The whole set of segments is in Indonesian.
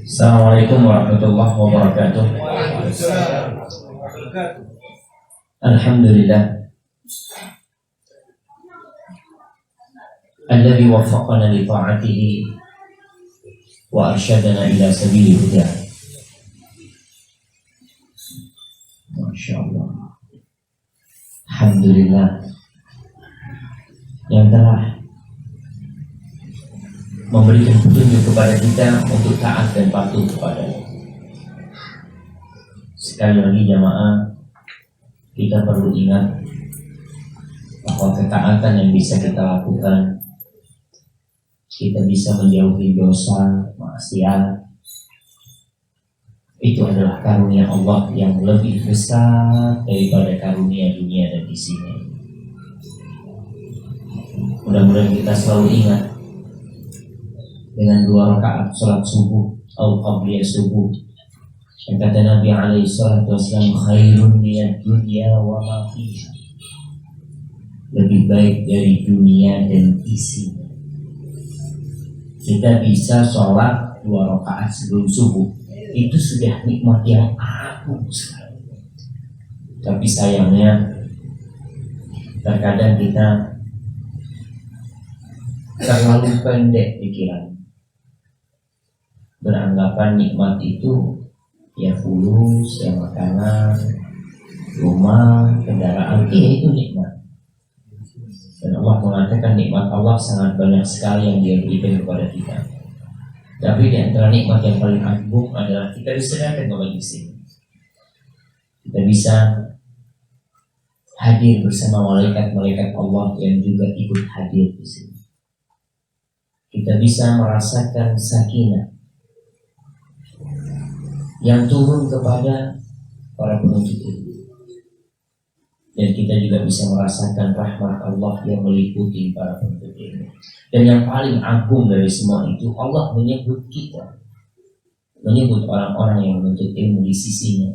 Assalamualaikum warahmatullahi wabarakatuh. Alhamdulillah alladzi waffaqana li ta'atihi wa arsyadana ila sabili huda. Masyaallah. Alhamdulillah yang telah memberikan petunjuk kepada kita untuk taat dan patuh kepadanya. Sekali lagi jamaah, kita perlu ingat bahwa ketaatan yang bisa kita lakukan, kita bisa menjauhi dosa, maksiat, itu adalah karunia Allah yang lebih besar daripada karunia dunia dan isinya. Mudah-mudahan kita selalu ingat dengan 2 rakaat salat subuh atau qabliyah subuh yang kata Nabi alaihi salatu wasallam, khairun minad dunya wa ma fiha, lebih baik dari dunia dan isinya. Kita bisa sholat 2 rakaat sebelum subuh, itu sudah nikmat yang agung sekali. Tapi sayangnya terkadang kita terlalu pendek pikiran, beranggapan nikmat itu ya fulus, ya makanan, rumah, kendaraan, itu nikmat. Dan Allah mengatakan nikmat Allah sangat banyak sekali yang Dia berikan kepada kita. Tapi di antara nikmat yang paling agung adalah kita bisa datang ke majelis ini. Kita bisa hadir bersama malaikat-malaikat Allah yang juga ikut hadir di sini. Kita bisa merasakan sakinah yang turun kepada para penuntut ilmu, dan kita juga bisa merasakan rahmat Allah yang meliputi para penuntut ilmu. Dan yang paling agung dari semua itu, Allah menyebut kita, menyebut orang-orang yang menuntut ilmu di sisinya,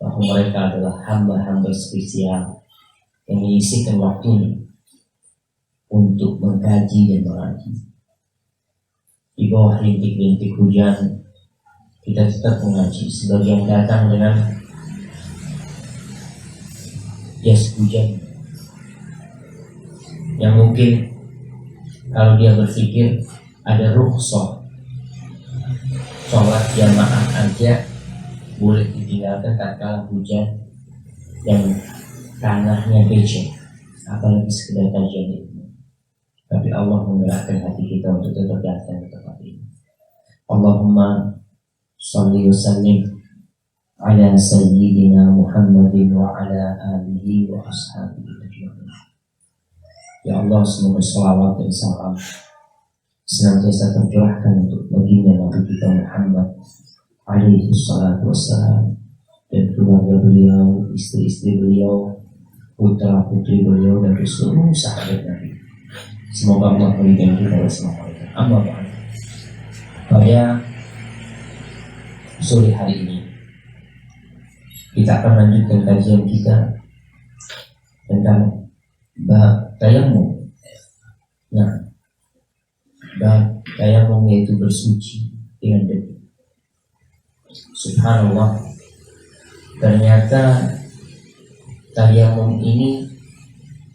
bahwa mereka adalah hamba-hamba spesial yang menyisihkan waktunya untuk mengkaji dan mengaji. Di bawah rintik-rintik hujan kita tetap mengaji. Sebagian datang dengan jas hujan yang mungkin kalau dia berpikir ada rukhsah sholat jamaah aja boleh ditinggalkan tatkala hujan dan tanahnya becek, apalagi sekedar kajian itu. Tapi Allah menggerakkan hati kita untuk tetap datang ke tempat ini. Allahumma shalli wa sallim ala sayyidina Muhammadin wa ala alihi wa ashabihi ajma'in. Ya Allah, semoga salawat dan salam senantiasa tercurahkan untuk baginda Nabi kita Muhammad alaihi salatu wassalam, dan keluarga beliau, istri-istri beliau, putra-putri beliau, dan seluruh sahabat Nabi. Semoga Allah berikan kita bersama mereka. Amma ba'd. Pada sore hari ini kita akan lanjutkan kajian kita tentang bab tayamum. Nah, bab tayamum yaitu bersuci dengan debu. Subhanallah, ternyata tayamum ini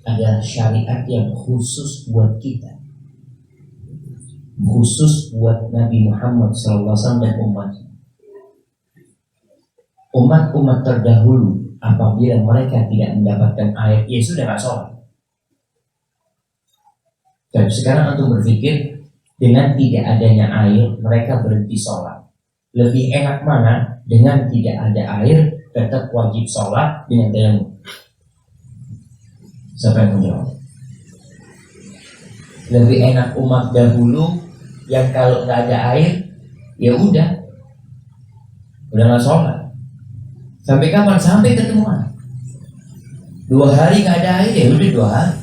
adalah syariat yang khusus buat kita, khusus buat Nabi Muhammad SAW dan umatnya. Umat-umat terdahulu apabila mereka tidak mendapatkan air, ya sudah gak sholat. Dan sekarang antum berpikir, dengan tidak adanya air mereka berhenti sholat, lebih enak mana? Dengan tidak ada air tetap wajib sholat dengan tayamum? Siapa yang menjawab? Lebih enak umat dahulu yang kalau nggak ada air ya udah nggak sholat. Sampai kapan? Sampai ketemuan. 2 hari nggak ada air ya udah 2 hari.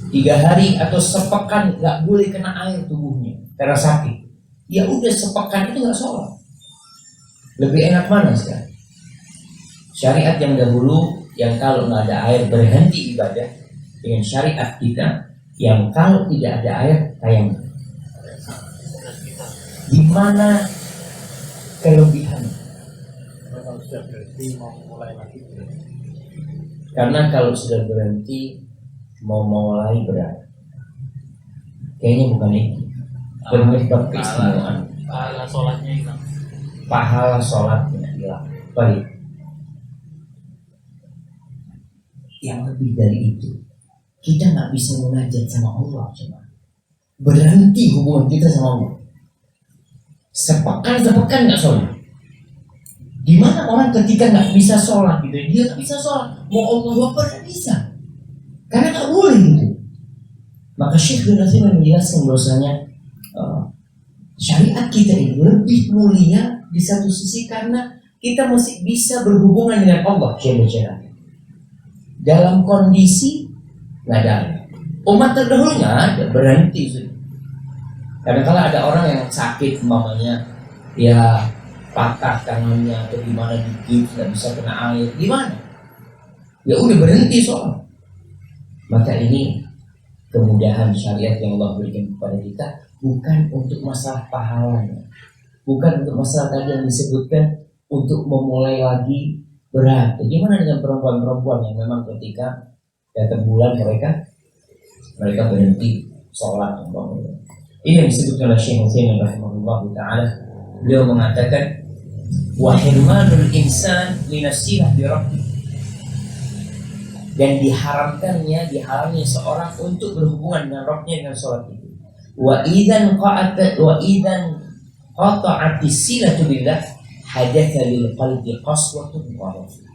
3 hari atau sepekan nggak boleh kena air tubuhnya karena sakit. Ya udah sepekan itu nggak sholat. Lebih enak mana sekarang? Syariat yang dahulu yang kalau nggak ada air berhenti ibadah, dengan syariat kita yang kalau tidak ada air tayamum. Di mana kelebihan? Kalau sudah berhenti mau mulai lagi. Karena kalau sudah berhenti mau mulai berat. Kayaknya bukan itu. Penyebab keistimewaan. Pahala sholatnya hilang. Pahala sholatnya hilang. Baik. Yang lebih dari itu, kita nggak bisa munajat sama Allah, cuma berhenti hubungan kita sama Allah. Sepekan nggak sholat. Di mana orang ketika nggak bisa sholat gitu, dia nggak bisa sholat, mau Allah Akbar nggak bisa, karena nggak boleh gitu. Maka Syekh bin Utsaimin menjelaskan bahwasanya syariat kita ini lebih mulia di satu sisi karena kita masih bisa berhubungan dengan Allah Jalla. Dalam kondisi nggak ada. Umat terdahulu nggak ada, berhenti sudah. Kadang-kadang ada orang yang sakit, umpamanya ya patah tangannya atau gimana dikit nggak bisa kena air, gimana? Ya udah berhenti sholat. Maka ini kemudahan syariat yang Allah berikan kepada kita bukan untuk masalah pahalanya, bukan untuk masalah tadi yang disebutkan untuk memulai lagi berat. Bagaimana dengan perempuan-perempuan yang memang ketika datang bulan mereka berhenti sholat? Ini yang disebutkan oleh Syekh Utsaimin rahimahullah taala. Beliau mengatakan wa hirmanul insan minasilah bi rabbih, dan diharamnya seorang untuk berhubungan dengan Rabbnya dengan sholat itu. Wa idzan qata'atis silatu billah hadatha lil qalbi qaswatun wa rafah.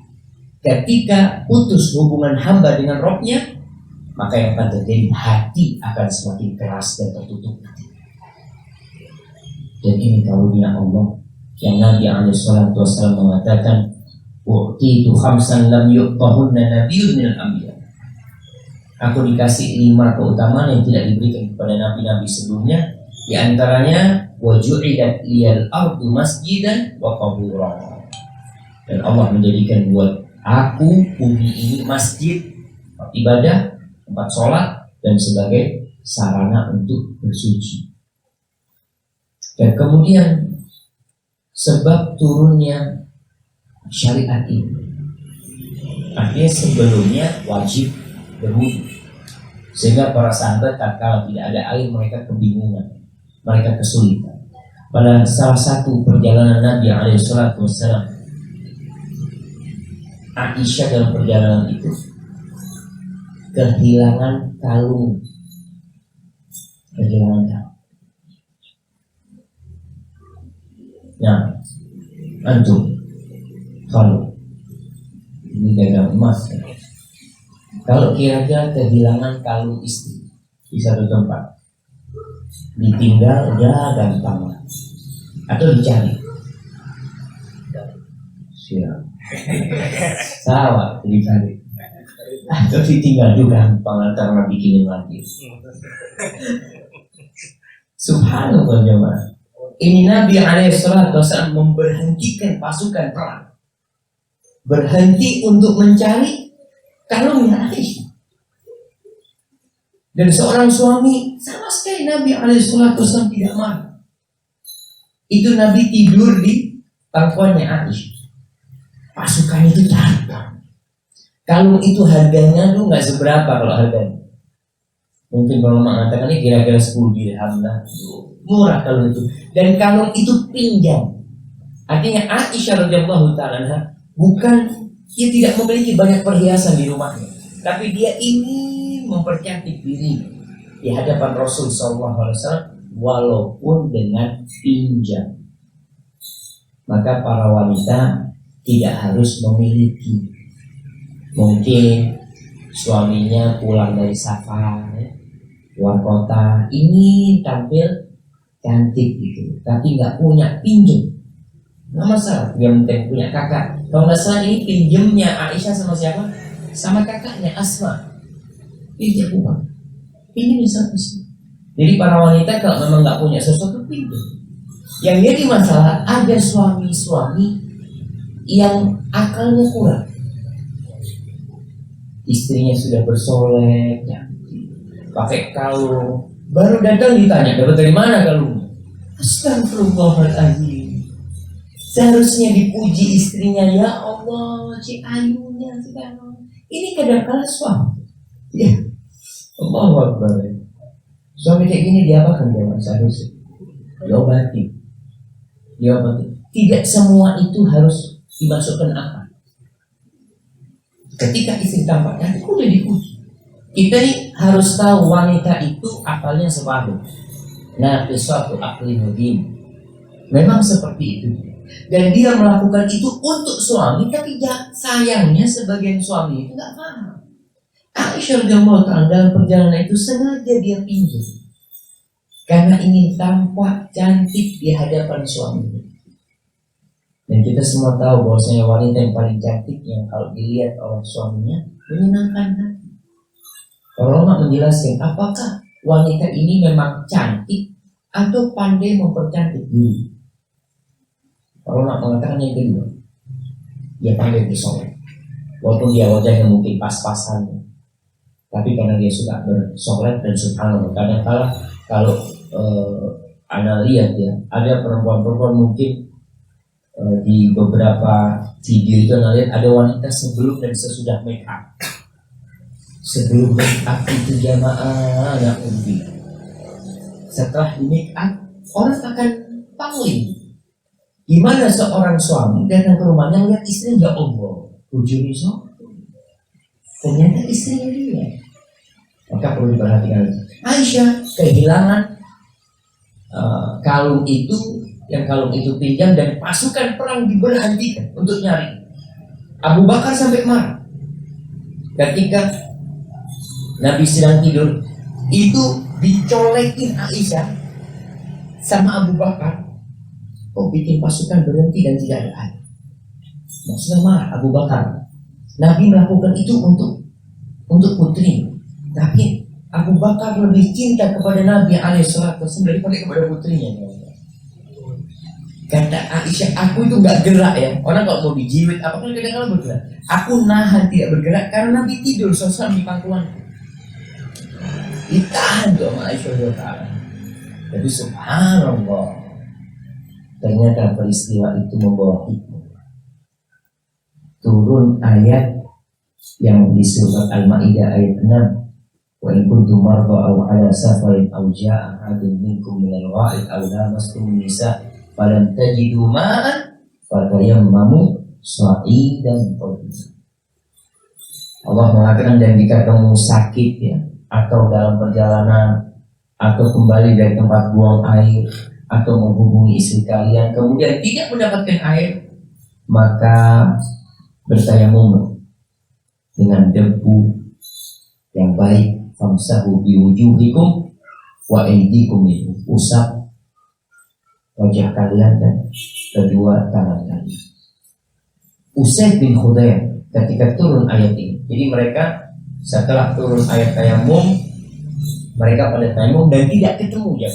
Ketika putus hubungan hamba dengan Rabbnya, maka yang akan terjadi hati akan semakin keras dan tertutup. Dan ini karunia Allah yang Nabi SAW mengatakan, "U'titu khamsan lam yu'tahunna nabiyyun minal anbiya." Aku dikasih 5 keutamaan yang tidak diberikan kepada nabi-nabi sebelumnya. Di antaranya waju'idat liyal ardu masjidan wa qaburan. Dan Allah menjadikan buat aku bumi ini masjid, tempat ibadah, tempat sholat, dan sebagai sarana untuk bersuci. Dan kemudian sebab turunnya syariat ini, artinya sebelumnya wajib berwudu, sehingga para sahabat tatkala tidak ada air mereka kebingungan, mereka kesulitan. Pada salah satu perjalanan Nabi SAW, Aisyah dalam perjalanan itu kehilangan kalung. Nah, antum kalau ini dagang emas, kalau kira-kira kehilangan kalung istri di satu tempat, ditinggal udah gampang, atau dicari, siap, salah dicari, atau ditinggal juga gampang, antara bikinin lagi. Subhanallah jemaah. Ini Nabi SAW memberhentikan pasukan perang, berhenti untuk mencari kalungnya Aisyah. Dan seorang suami sama sekali Nabi SAW tidak marah. Itu Nabi tidur di pangkuannya Aisyah. Pasukan itu datang. Kalung itu harganya tuh nggak seberapa kalau harganya. Mungkin kalau mengatakan ini kira-kira 10 dirham lah. Murah kalung itu. Dan kalung itu pinjam. Artinya Aisyah radhiyallahu ta'ala bukan, dia tidak memiliki banyak perhiasan di rumahnya, tapi dia ingin mempercantik diri di hadapan Rasul SAW walaupun dengan pinjam. Maka para wanita tidak harus memiliki. Mungkin suaminya pulang dari safar, luar kota, ingin tampil cantik gitu, tapi nggak punya pinjem, nggak masalah. Yang penting punya kakak. Kalau nggak salah ini pinjemnya Aisyah sama siapa? Sama kakaknya Asma. Pinjam uang, pinjam satu. Jadi para wanita kalau memang nggak punya sesuatu pinjam. Yang jadi masalah ada suami-suami yang akalnya kurang. Istrinya sudah bersolek, ya, pakai kalung, baru datang ditanya dapat dari mana kalungnya? Astagfirullahaladzim. Seharusnya dipuji istrinya, ya Allah, si ayunya sekarang. Ini kadang-kadang suami. Ya, Allah Akbar. Suami kayak gini diapakan dia mas? Seharusnya diobati. Tidak semua itu harus dimasukkan akal. Ketika istri tampaknya, itu udah dipuji. Kita nih harus tahu wanita itu akalnya separuh. Nah, sesuatu akli mudin. Memang seperti itu. Dan dia melakukan itu untuk suami, tapi sayangnya sebagian suami itu nggak paham. Aisyah radhiyallahu ta'ala dalam perjalanan itu sengaja dia pinjam karena ingin tampak cantik di hadapan suaminya. Dan kita semua tahu bahwasanya wanita yang paling cantik yang kalau dilihat oleh suaminya menyenangkan hati. Para ulama menjelaskan apakah wanita ini memang cantik atau pandai mempercantik diri. Para ulama mengatakan yang kedua, dia pandai bersolek. Walaupun dia wajahnya mungkin pas-pasan, tapi karena dia suka bersolek dan subhanallah. Kadang-kala kalau Anda lihat ya, ada perempuan-perempuan mungkin di beberapa video itu Anda lihat ada wanita sebelum dan sesudah make up. Sebelum make up itu jamaah anak umbi. Setelah di make up, orang akan pangling. Gimana seorang suami datang ke rumahnya lihat istrinya, ya Allah, ujungnya ternyata istrinya dia. Maka perlu diperhatikan. Aisyah kehilangan kalung itu, yang kalung itu pinjam dan pasukan perang diberhentikan untuk nyari. Abu Bakar sampai marah ketika Nabi sedang tidur, itu dicolekin Aisyah sama Abu Bakar. Kok bikin pasukan berhenti dan tidak ada air? Maksudnya marah Abu Bakar. Nabi melakukan itu untuk putri, tapi Abu Bakar lebih cinta kepada Nabi alaihissalam daripada kepada putrinya. Kata Aisyah, aku itu nggak gerak ya. Orang kalau mau dijiwit, apa kan kadang-kadang bergerak. Aku nahan tidak bergerak karena Nabi tidur sosok di pangkuan. Ditahan tuh sama Aisyah Ta'ala. Tapi subhanallah, ternyata peristiwa itu membawa hikmah. Turun ayat yang di surat Al-Maidah ayat 6. Wa in kuntum marda aw ala safarin aw jaa'a ahadun minkum minal gha'id aw lamastum nisa falam tajidu ma'an fatayammamu sha'idan thayyiban. Allah mengatakan, dan jika kamu sakit ya, atau dalam perjalanan, atau kembali dari tempat buang air, atau menghubungi istri kalian kemudian tidak mendapatkan air, maka bertayamum dengan debu yang baik. Famsahu biwujuhikum wa aydikum, usap wajah kalian dan kedua tangan kalian. Usaid bin Khudair ketika turun ayat ini, jadi mereka setelah turun ayat tayamum, mereka pada tayamum dan tidak ketemu ya.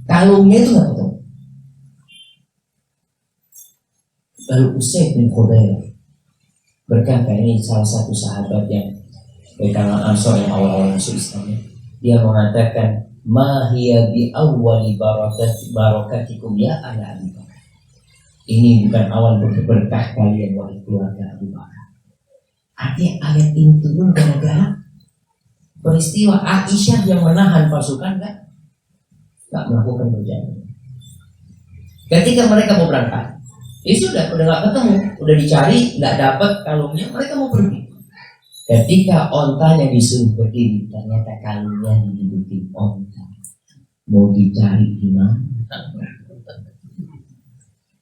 Kalungnya itu nggak ketemu. Lalu Usaid bin Khudair berkata, ini salah satu sahabat yang dari kalangan Ansor yang awal-awal masuk Islam, dia mengatakan, ma hiya bi awwali barakatikum ya ala Abu Bakar. Ini bukan awal berkah kalian wahai keluarga Abu Bakar. Artinya ayat ini turun gara-gara peristiwa Aisyah yang menahan pasukan nggak melakukan perjalanan. Ketika mereka mau berangkat, ya sudah nggak ketemu, udah dicari nggak dapat kalungnya, mereka mau pergi. Ketika ontanya disuruh berdiri, ternyata kalungnya didudukin onta. Mau dicari di mana?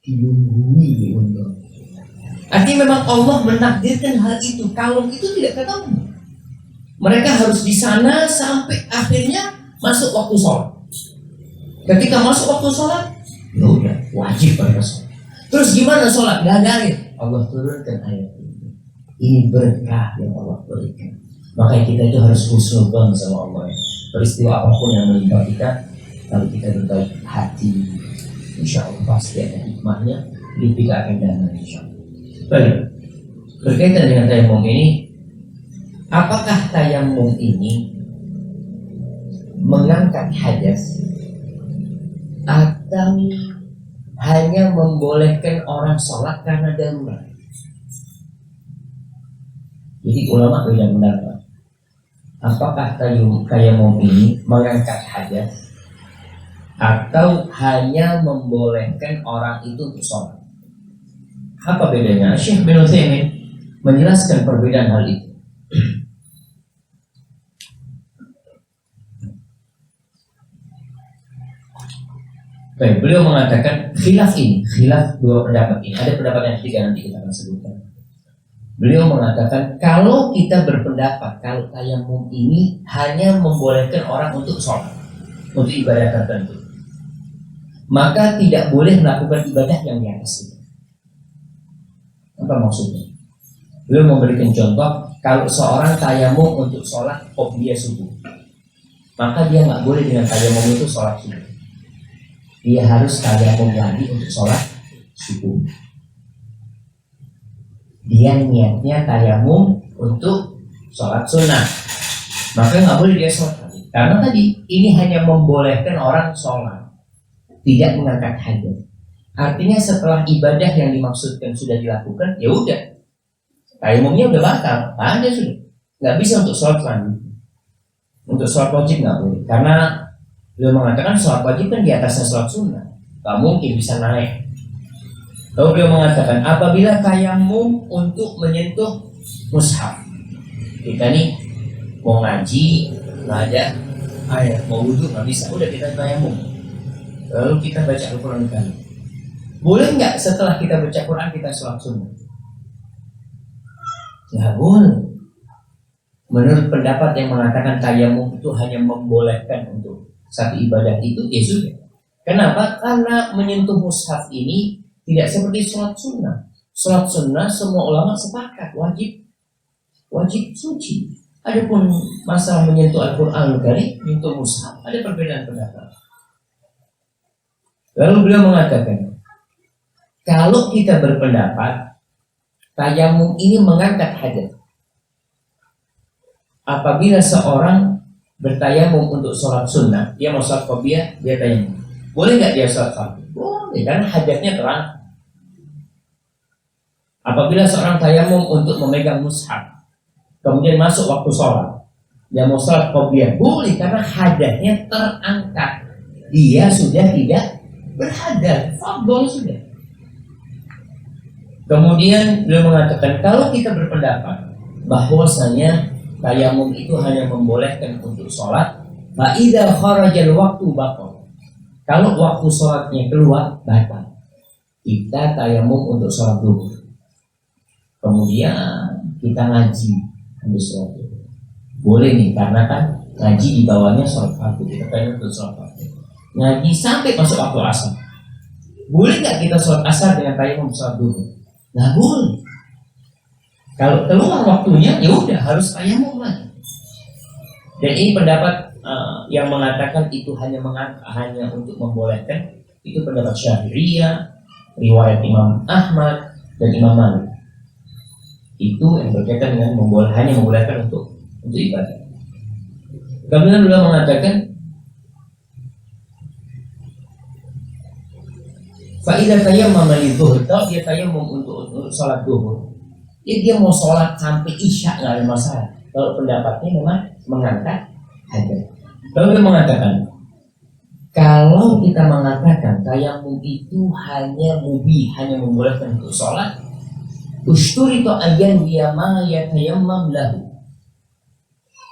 Dilunggui untuk. Artinya memang Allah menakdirkan hal itu. Kalung itu tidak ketemu. Mereka harus di sana sampai akhirnya masuk waktu sholat. Ketika masuk waktu sholat, ya udah wajib mereka sholat. Terus gimana sholat? Gak ada air. Allah turunkan ayat ini. Ini berkah yang Allah berikan. Makanya kita itu harus husnudzon sama Allah ya. Peristiwa apapun yang menimpa kita, kalau kita berbaik hati, insya Allah pasti ada hikmahnya. Hidup kita akan damai insya Allah. Baik, berkaitan dengan tayamum ini, apakah tayamum ini mengangkat hadas atau hanya membolehkan orang sholat karena darurat. Jadi ulama beda pendapat. Apakah tayamum ini mengangkat hadas atau hanya membolehkan orang itu untuk sholat? Apa bedanya? Syekh bin Utsaimin menjelaskan perbedaan hal itu. Baik, beliau mengatakan khilaf dua pendapat ini. Ada pendapat yang ketiga, nanti kita akan sebutkan. Beliau mengatakan kalau kita berpendapat kalau tayamum ini hanya membolehkan orang untuk sholat, untuk ibadah tertentu, maka tidak boleh melakukan ibadah yang di atas itu. Apa maksudnya? Beliau memberikan contoh, kalau seorang tayamum untuk sholat qobliyah subuh, maka dia nggak boleh dengan tayamum itu sholat subuh. Dia harus tayamum lagi untuk sholat subuh. Dia niatnya tayamum untuk sholat sunnah, maka nggak boleh dia sholat lagi. Karena tadi ini hanya membolehkan orang sholat, tidak mengangkat hadas. Artinya setelah ibadah yang dimaksudkan sudah dilakukan, ya udah, tayamumnya udah batal, ada sudah, nggak bisa untuk sholat lagi. Untuk sholat wajib nggak boleh, karena beliau mengatakan sholat wajib kan di atasnya sholat sunnah, nggak mungkin bisa naik. Lalu beliau mengatakan apabila tayamum untuk menyentuh mushaf, kita nih mau ngaji nggak ada air, mau wudhu nggak bisa, udah kita tayamum, lalu kita baca Al-Quran kali, boleh nggak setelah kita baca Quran kita sholat sunnah? Ya boleh. Menurut pendapat yang mengatakan tayamum itu hanya membolehkan untuk satu ibadah itu, ya sudah. Kenapa? Karena menyentuh mushaf ini tidak seperti sholat sunnah. Sholat sunnah semua ulama sepakat wajib suci. Adapun masalah menyentuh Al-Quran kali, menyentuh mushaf, ada perbedaan pendapat. Lalu beliau mengatakan, kalau kita berpendapat tayamum ini mengangkat hadas, apabila seorang bertayamum untuk sholat sunnah, dia mau sholat qobliyah, dia tayamum, boleh nggak dia sholat fardu? Boleh, karena hajatnya terang. Apabila seorang tayamum untuk memegang mushaf, kemudian masuk waktu sholat, dia mau sholat qobliyah, boleh, karena hadatnya terangkat. Dia sudah tidak berhadat, fardhu sudah. Kemudian beliau mengatakan kalau kita berpendapat bahwasanya tayamum itu hanya membolehkan untuk sholat, fa idza kharajal waktu batal. Kalau waktu sholatnya keluar, batal. Kita tayamum untuk sholat duhur, kemudian kita ngaji habis sholat duhur, boleh nih, karena kan ngaji di bawahnya sholat fardu, kita tayamum untuk sholat fardu. Ngaji sampai masuk waktu asar, boleh nggak kita sholat asar dengan tayamum sholat duhur? Nggak boleh. Kalau keluar waktunya, ya udah harus tayamum lagi. Dan ini pendapat yang mengatakan itu hanya untuk membolehkan, itu pendapat Syafi'iyah, riwayat Imam Ahmad dan Imam Malik. Itu yang berkaitan dengan hanya membolehkan untuk ibadah. Kemudian beliau mengatakan, faidah tayammum lidzuhur, kalau dia tayammum untuk sholat duhur, dia mau sholat sampai isya nggak ada masalah. Kalau pendapatnya memang mengangkat hadas. Lalu dia mengatakan, kalau kita mengatakan tayamum itu hanya membolehkan untuk sholat, usturito ayan dia ma yatayammam lahu,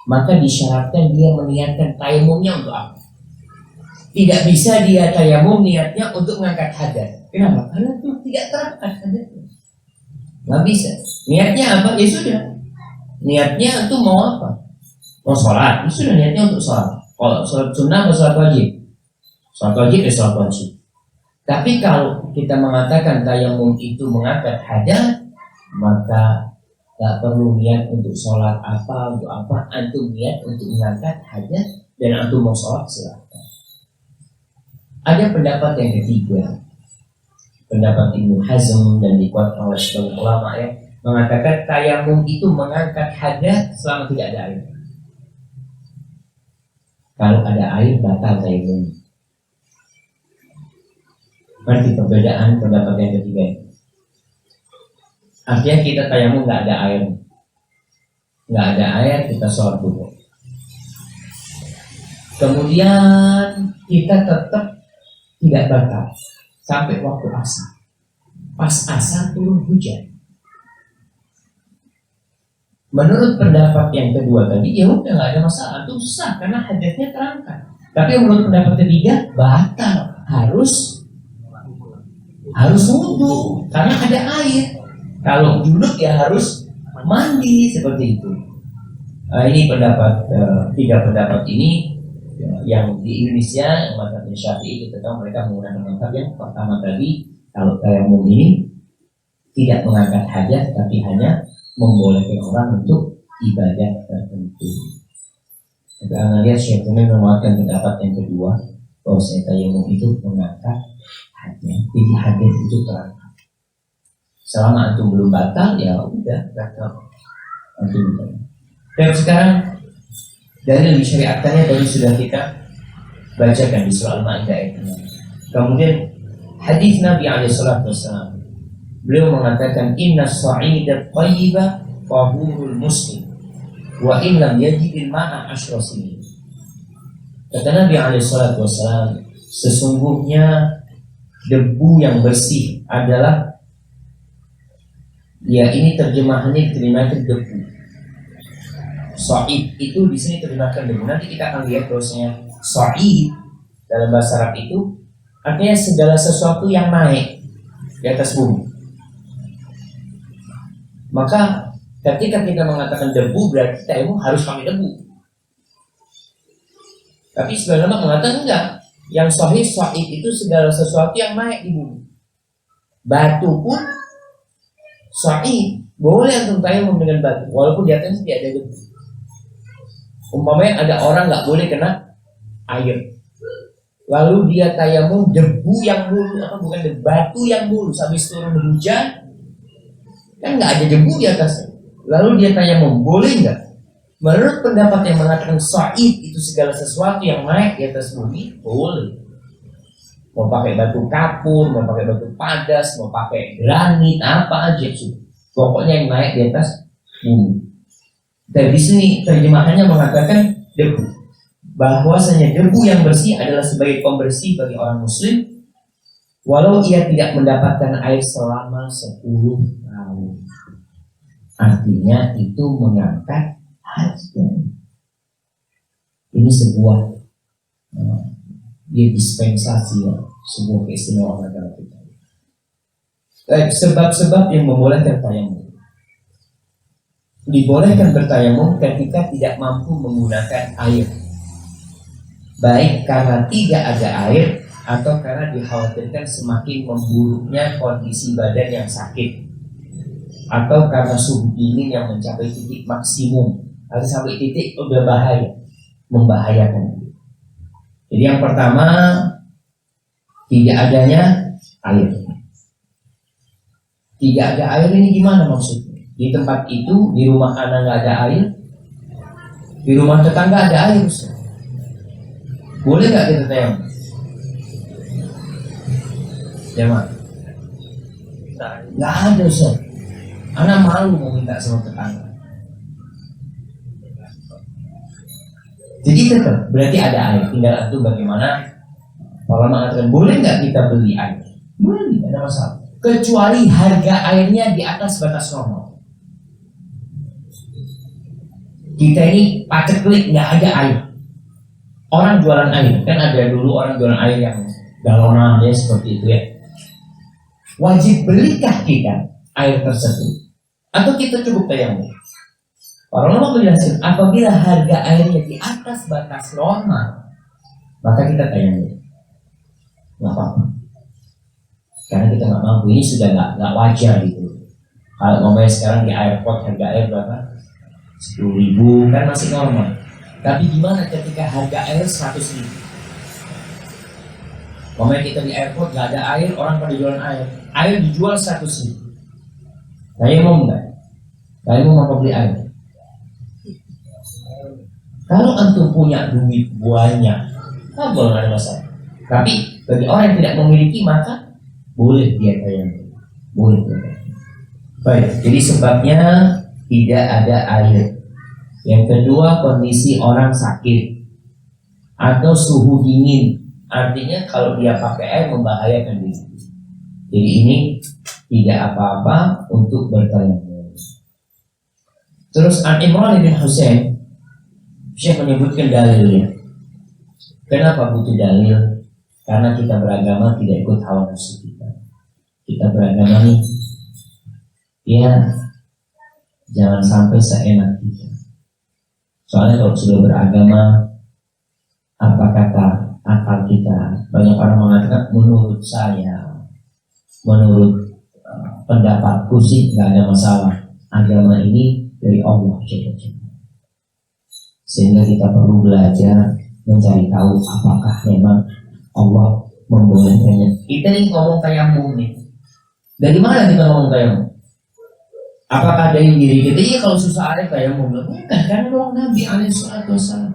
maka disyaratkan dia meniatkan tayamumnya untuk apa? Tidak bisa dia tayamum niatnya untuk mengangkat hadas. Kenapa? Karena itu tidak terangkat hadasnya. Nggak bisa. Niatnya apa? Ya sudah. Niatnya itu mau apa? Mau sholat. Ya sudah, niatnya untuk sholat. Kalau sholat sunnah atau sholat wajib? Sholat wajib ya sholat wajib. Tapi kalau kita mengatakan tayamum itu mengangkat hadas, maka nggak perlu niat untuk sholat apa, untuk apa. Antum niat untuk mengangkat hadas dan antum mau sholat silakan. Ada pendapat yang ketiga, pendapat Ibnu Hazm dan dikuatkan oleh sebagian ulama ya, mengatakan tayamum itu mengangkat hadas selama tidak ada air. Kalau ada air batal tayamum. Berarti perbedaan pendapat yang ketiga. Artinya kita tayamum nggak ada air, kita sholat dulu. Kemudian kita tetap tidak batal sampai waktu asar. Pas asar turun hujan. Menurut pendapat yang kedua tadi, ya udah nggak ada masalah, itu sah karena hadatnya terangkat. Tapi menurut pendapat ketiga, batal, harus wudu karena ada air. Kalau junub ya harus mandi seperti itu. Ini pendapat tiga pendapat ini yang di Indonesia, mazhab Syafi'i kita tahu mereka menggunakan mazhab yang pertama tadi, kalau tayamum ini tidak mengangkat hajat tapi hanya membolehkan orang untuk ibadah tertentu. Tapi anda lihat Syekh Utsaimin menguatkan pendapat yang kedua, bahwa tayamum itu mengangkat hajat. Jadi hajat itu terangkat. Selama antum belum batal, ya udah batal. Dan sekarang dari syariatnya tadi sudah kita bacakan di surah Al-Maidah ayat 6. Kemudian hadis Nabi SAW, beliau mengatakan inna as-sa'ida thayyiba tahurul muslim wa in lam yajidil ma'a asyra sinin. Kata Nabi SAW, sesungguhnya debu yang bersih adalah, ya ini terjemahannya diterjemahkan debu. Sa'id itu di sini terjemahkan debu. Nanti kita akan lihat bahwasanya sa'id dalam bahasa Arab itu artinya segala sesuatu yang naik di atas bumi. Maka ketika kita mengatakan debu berarti tayamum harus pakai debu. Tapi sebagian ulama mengatakan enggak. Yang sahih sa'id itu segala sesuatu yang naik di bumi. Batu pun sa'id, boleh antum tayamum dengan batu walaupun di atasnya tidak ada debu. Umpamanya ada orang nggak boleh kena air, lalu dia tayamum debu yang mulu, bukan debu, batu yang mulu, habis turun hujan kan nggak ada debu di atasnya, lalu dia tayamum, boleh nggak? Menurut pendapat yang mengatakan sa'id itu segala sesuatu yang naik di atas bumi, boleh. Mau pakai batu kapur, mau pakai batu padas, mau pakai granit, apa aja sih, pokoknya yang naik di atas bumi. Dan di sini terjemahannya mengatakan debu, bahwasanya debu yang bersih adalah sebagai pembersih bagi orang muslim walau ia tidak mendapatkan air selama 10 tahun. Artinya itu mengangkat hajat. Ini sebuah dispensasi, sebuah keistimewaan negara kita. Sebab-sebab yang membolehkan tayamum. Dibolehkan bertayamum ketika tidak mampu menggunakan air, baik karena tidak ada air atau karena dikhawatirkan semakin memburuknya kondisi badan yang sakit, atau karena suhu dingin yang mencapai titik maksimum atau sampai titik udah membahayakan. Jadi yang pertama, tidak adanya air. Tidak ada air ini gimana maksudnya? Di tempat itu, di rumah anak nggak ada air, di rumah tetangga ada air, Ustaz. Boleh nggak kita tayamum? Jamaah, nggak ada, Ustaz. Anak malu mau minta sama tetangga. Jadi tetap berarti ada air. Tinggal itu bagaimana? Kalau mengatakan boleh nggak kita beli air? Boleh, tidak ada masalah. Kecuali harga airnya di atas batas normal. Kita ini paceklik, nggak ada air. Orang jualan air, kan ada dulu orang jualan air yang galonan ya seperti itu ya. Wajib belikah kita air tersebut? Atau kita cukup tayamum? Para ulama menjelaskan apabila harga airnya di atas batas normal, maka kita tayamum. Nggak apa-apa. Karena kita nggak mampu, ini sudah nggak wajar gitu. Kalau ngomongnya sekarang di airport harga air berapa? 10.000 kan masih normal. Tapi gimana ketika harga air 100.000? Ngomongnya kita di airport nggak ada air, orang pada jualan air dijual 100.000. Tayamum nggak? Tayamum apa beli air? Kalau antum punya duit banyak, boleh, nggak ada masalah. Tapi bagi orang yang tidak memiliki, maka boleh dia tayamum, boleh dia tayamum. Baik, jadi sebabnya tidak ada air. Yang kedua, kondisi orang sakit atau suhu dingin, artinya kalau dia pakai air membahayakan diri. Jadi ini tidak apa-apa untuk bertayamum. Terus Imran bin Husain, Syekh menyebutkan dalilnya. Kenapa butuh dalil? Karena kita beragama tidak ikut hawa nafsu kita. Kita beragama nih, ya jangan sampai seenak kita. Soalnya kalau sudah beragama, apa kata akal kita? Banyak orang mengatakan menurut saya, menurut pendapatku sih nggak ada masalah. Agama ini dari Allah, sehingga kita perlu belajar mencari tahu apakah memang Allah membolehkannya. Kita ini ngomong tayamum nih. Dari mana kita ngomong tayamum? Apakah dari diri kita? Iya, kalau susah air tayamum. Bukan, kan memang Nabi alaihissalam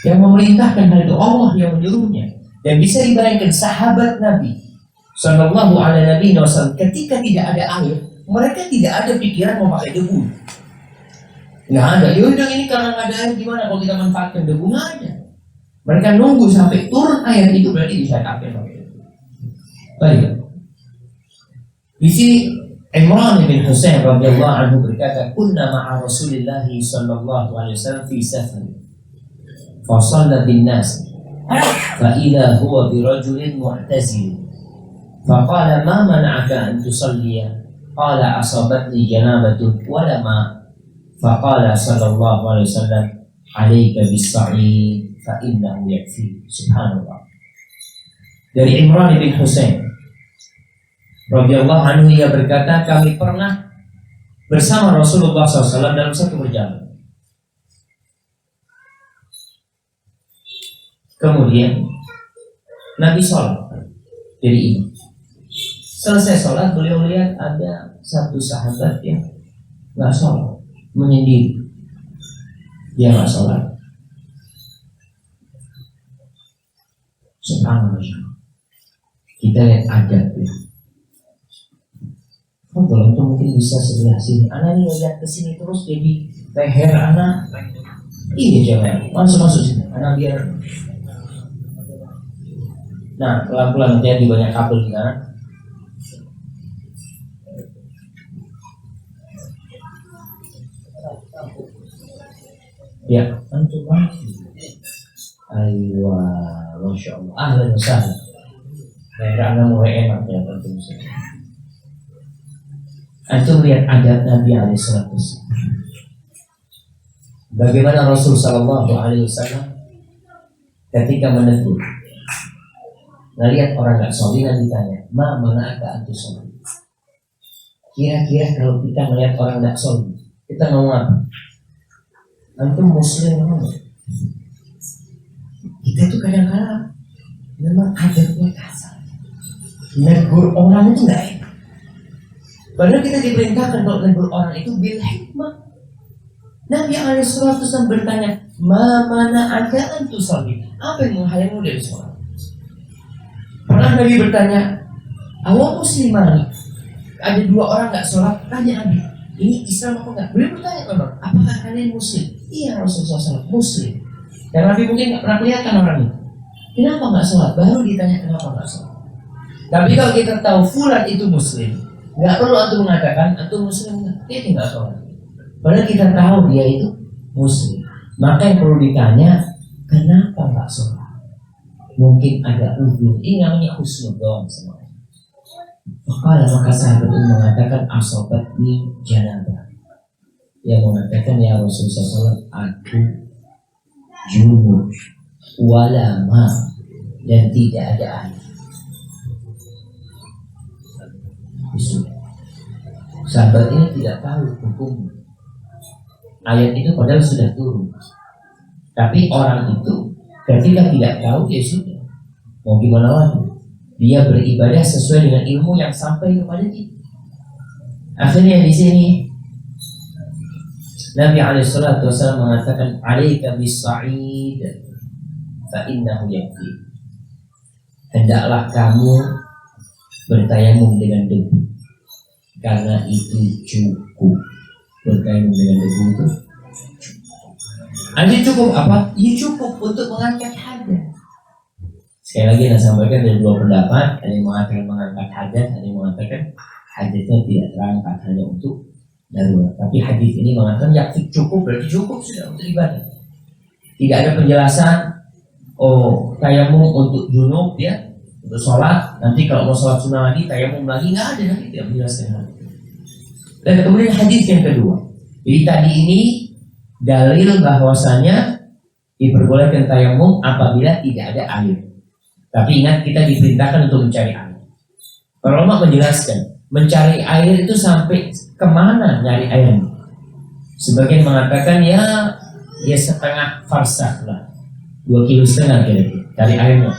yang memerintahkan hal itu, Allah yang menyuruhnya. Dan bisa dibayangkan sahabat Nabi Sallallahu alaihi wasallam ketika tidak ada air, mereka tidak ada pikiran mau pakai debu. Nggak ada. Yaudah ini karena nggak ada air, gimana kalau kita manfaatkan debu? Nggak ada. Mereka nunggu sampai turun air itu, berarti bisa pakai debu. Baik. Di sini Imran bin Husain radhiyallahu anhu berkata, "Kunna ma'a Rasulillah sallallahu alaihi wasallam fi safar. Fa shalla bin nas. Fa idza huwa bi rajulin mu'tazil. Fa qala ma mana'aka an tusalliya? Qala asabatni janabatun wa la ma." Fa qala sallallahu alaihi wasallam, "'alaika bis-sa'id fa innahu yakfi." Subhanallah. Dari Imran bin Husain radhiyallahu anhu, ia berkata, kami pernah bersama Rasulullah SAW dalam satu perjalanan. Kemudian Nabi sholat. Jadi ini selesai sholat, beliau lihat ada satu sahabat yang nggak sholat, menyendiri. Dia nggak sholat. Subhanallah. Kita lihat adab ya. Oh, kalau itu mungkin bisa sebelah sini. Anak ini ngeliat ke sini terus jadi leher anak. Iya jangan masuk sini. Anak biar. Nah, pelan-pelan hati-hati, banyak kabel di sana. Ya, antum masih. Aiywa, masya Allah. Ahlan wa sahlan. Leher anak mulai enak ya antum. Antum lihat adab Nabi alaihissalam. Bagaimana Rasul sallallahu alaihi wasallam ketika menegur. Nah, lihat orang nggak sholat dan ditanya, "Ma mana'aka an tusalli?" Kira-kira kalau kita melihat orang nggak sholat, kita ngomong apa? Antum muslim ngomong. Kita tuh kadang-kadang memang adabnya kasar. Negur orang itu nggak enak. Padahal kita diperintahkan kalau negur orang itu bil hikmah. Nabi alaihissalam bertanya, "Ma mana'aka an tusalli?" Apa yang menghalangmu dari sholat? Pernah Nabi bertanya, "Awal musliman, ada dua orang nggak sholat?" Tanya Nabi, "Ini Islam apa enggak?" Beliau bertanya, "Apakah kalian muslim?" "Iya Rasulullah SAW, muslim." Dan Nabi mungkin nggak pernah kelihatan orang itu. "Kenapa nggak sholat?" Baru ditanya kenapa nggak sholat. Tapi kalau kita tahu fulan itu muslim, nggak perlu antum mengatakan antum muslim nggak, dia tinggal sholat. Padahal kita tahu dia itu muslim. Maka yang perlu ditanya, kenapa nggak sholat? Mungkin ada uzur. Ini namanya husnudzon semuanya. Maka sahabat itu mengatakan asobatni janabah. Dia mengatakan, ya Rasulullah SAW, aku junub walama, dan tidak ada air. Sahabat ini tidak tahu hukumnya. Ayat itu padahal sudah turun. Tapi orang itu ketika tidak tahu, ya sudah, mau gimana lagi? Dia beribadah sesuai dengan ilmu yang sampai kepada kita. Akhirnya di sini Nabi alaihissalatu wassalam mengatakan, "Alaika bis-sa'id fa innahu yakfi." Hendaklah kamu bertayamum dengan debu, karena itu cukup. Bertayamum dengan debu itu Anda cukup apa? Ya cukup untuk mengangkat hadas. Sekali lagi saya sampaikan ada dua pendapat. Ada yang mengatakan mengangkat hadas, ada yang mengatakan hadasnya tidak terangkat hanya untuk darurat. Tapi hadis ini mengatakan ya cukup, berarti cukup sudah untuk ibadah. Tidak ada penjelasan tayamum untuk junub ya, untuk sholat. Nanti kalau mau sholat sunnah lagi tayamum lagi, nggak ada, nanti tidak menjelaskan hal itu. Dan kemudian hadis yang kedua. Jadi tadi ini dalil bahwasanya diperbolehkan tayamum apabila tidak ada air. Tapi ingat, kita diperintahkan untuk mencari air. Para ulama menjelaskan mencari air itu sampai kemana nyari air. Sebagian mengatakan ya setengah farsakh lah, 2,5 kilo kira-kira cari airnya,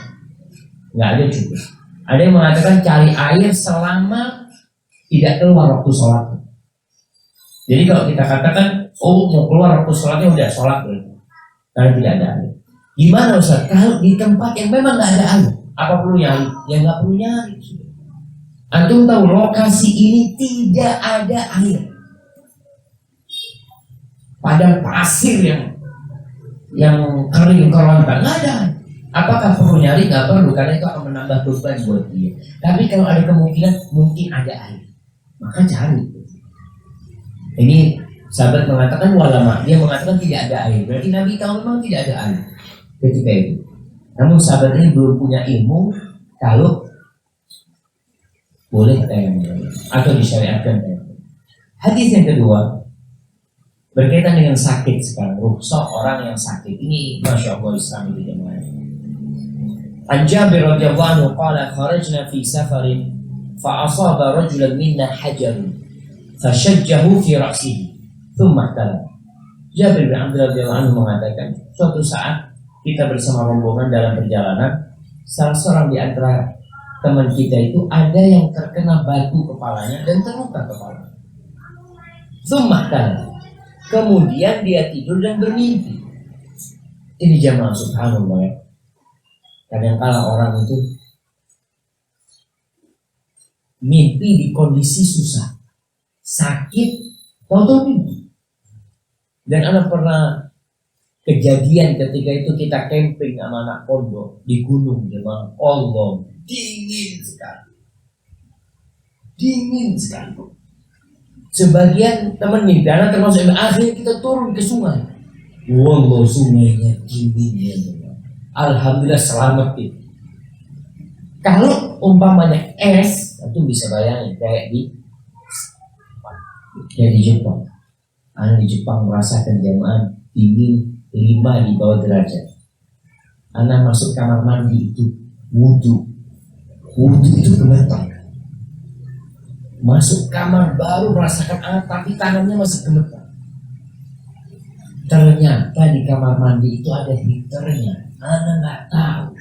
nggak ada cukup. Ada yang mengatakan cari air selama tidak keluar waktu sholat. Jadi kalau kita katakan mau keluar waktu sholatnya udah sholat berarti, karena tidak ada air. Gimana Ustaz? Kalau di tempat yang memang nggak ada air, apa perlu nyari? Ya nggak perlu nyari. Antum tahu lokasi ini tidak ada air, padahal pasir yang kering kerontang, nggak ada. Apakah perlu nyari? Nggak perlu, karena itu akan menambah beban buat dia. Tapi kalau ada kemungkinan mungkin ada air, maka cari. Ini sahabat mengatakan walama, dia mengatakan tidak ada air, berarti Nabi tahu memang tidak ada air ketika itu. Namun sahabat ini belum punya ilmu kalau boleh tayamum atau disyariatkan tayamum. Hadis yang kedua berkaitan dengan sakit sekarang, rukhsah orang yang sakit. Ini masya Allah Islam itu jemaah. An Jabir radhiyallahu anhu qala kharajna fi safarin fa asaba rajulan minna hajarun fashajjahu fi ra'sihi thumma ihtalam. Jabir bin Abdullah radhiyallahu anhu mengatakan, suatu saat kita bersama rombongan dalam perjalanan, salah seorang di antara teman kita itu ada yang terkena batu kepalanya dan terluka kepalanya. Thumma ihtalam. Kemudian dia tidur dan bermimpi. Ini jamaah subhanallah ya. Kadang-kala orang itu mimpi di kondisi susah, sakit, tahu mimpi. Dan anak pernah kejadian ketika itu kita camping sama anak pondok di gunung, jemaah Allah, dingin sekali. Sebagian teman mimpi, anak termasuk akhirnya kita turun ke sungai. Wallah, sungainya dingin ya. Alhamdulillah selamat itu. Kalau umpamanya es, itu bisa bayangin kayak di Jepang. Anak di Jepang merasakan jamaah dingin 5 di bawah derajat. Anak masuk kamar mandi itu wudhu itu gemetar. Masuk kamar baru merasakan anak, tapi tangannya masih gemetar. Ternyata di kamar mandi itu ada heaternya. Anak nggak tahu.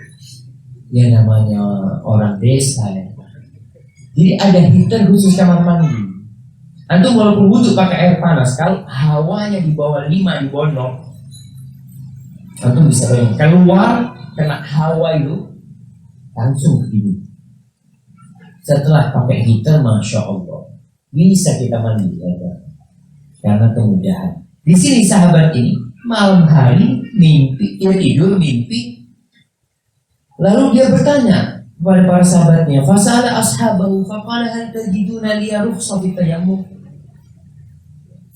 Ya namanya orang desa ya. Jadi ada heater khusus kamar mandi. Antum walaupun wudhu pakai air panas, kalau hawanya di bawah 5, di bawah 0, antum bisa bayangin keluar kena hawa itu langsung begini. Setelah pakai heater, masya Allah, bisa kita mandi ya, karena kemudahan. Di sini sahabat ini malam hari mimpi, dia tidur mimpi, lalu dia bertanya kepada para sahabatnya, fasala ashabahu faqala hal tajiduna liya rukhsah fi tayammum.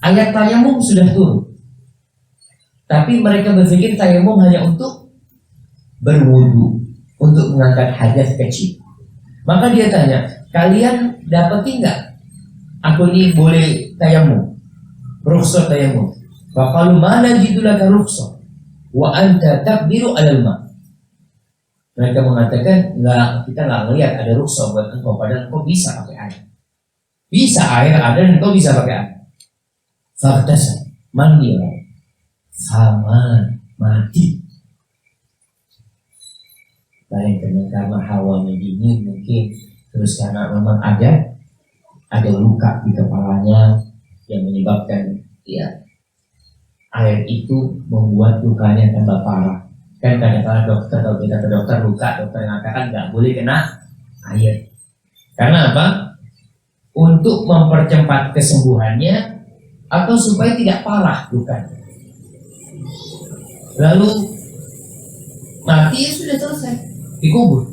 Ayat tayamum sudah turun, tapi mereka berpikir tayamum hanya untuk berwudu, untuk mengangkat hadas kecil. Maka dia tanya, kalian dapat nggak aku ini boleh tayamum, rukhsah tayamum? Faqalu mana jidulaka rukhsah wa anta takbiru alal ma. Mereka mengatakan, enggak, kita nggak ngelihat ada rukhsah buat engkau, padahal engkau bisa pakai air. Bisa air ada dan engkau bisa pakai air. Faktasa, mandi orang. Sama mati. Bayangkan, karena hawanya dingin mungkin, terus karena memang ada luka di kepalanya yang menyebabkan ya air itu membuat lukanya tambah parah. Kan kadang-kadang dokter, kalau kita ke dokter luka, dokter mengatakan nggak boleh kena air. Karena apa? Untuk mempercepat kesembuhannya atau supaya tidak parah, bukan. Lalu mati ya sudah selesai, dikubur.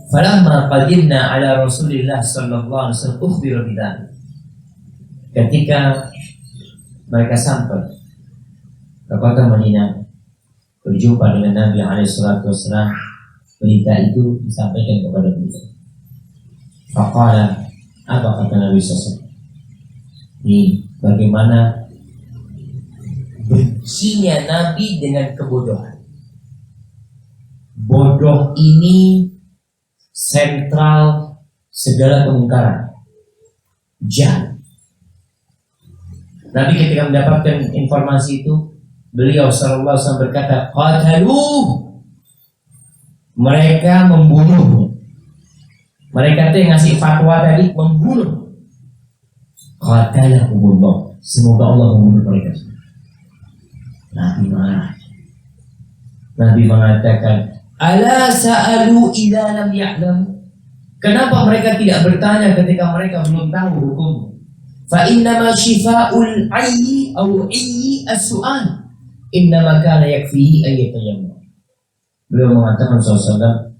Falamma qadimna ala Rasulillah sallallahu alaihi wasallam ukhbira bidzalik. Ketika mereka sampai ke kota Madinah, berjumpa dengan Nabi alaihi salatu wasallam, berita itu disampaikan kepada beliau. Faqala, apa kata Nabi SAW? Ini bagaimana bencinya Nabi dengan kebodohan. Bodoh ini sentral segala kemungkaran. Jahat. Nabi ketika mendapatkan informasi itu, beliau sallallahu alaihi wasallam berkata, qatalu, mereka membunuhnya. Mereka yang ngasih fatwa tadi membunuh. Qatalahumullah, semoga Allah membunuh mereka. Nabi marah. Nabi mengatakan, ala sa'alu idza lam ya'lam. Kenapa mereka tidak bertanya ketika mereka belum tahu hukum? Fa innama shifa'ul ayyi aw ayyi as-su'al. Innama kana yakfihi an yatayammam. Beliau mengatakan SAW,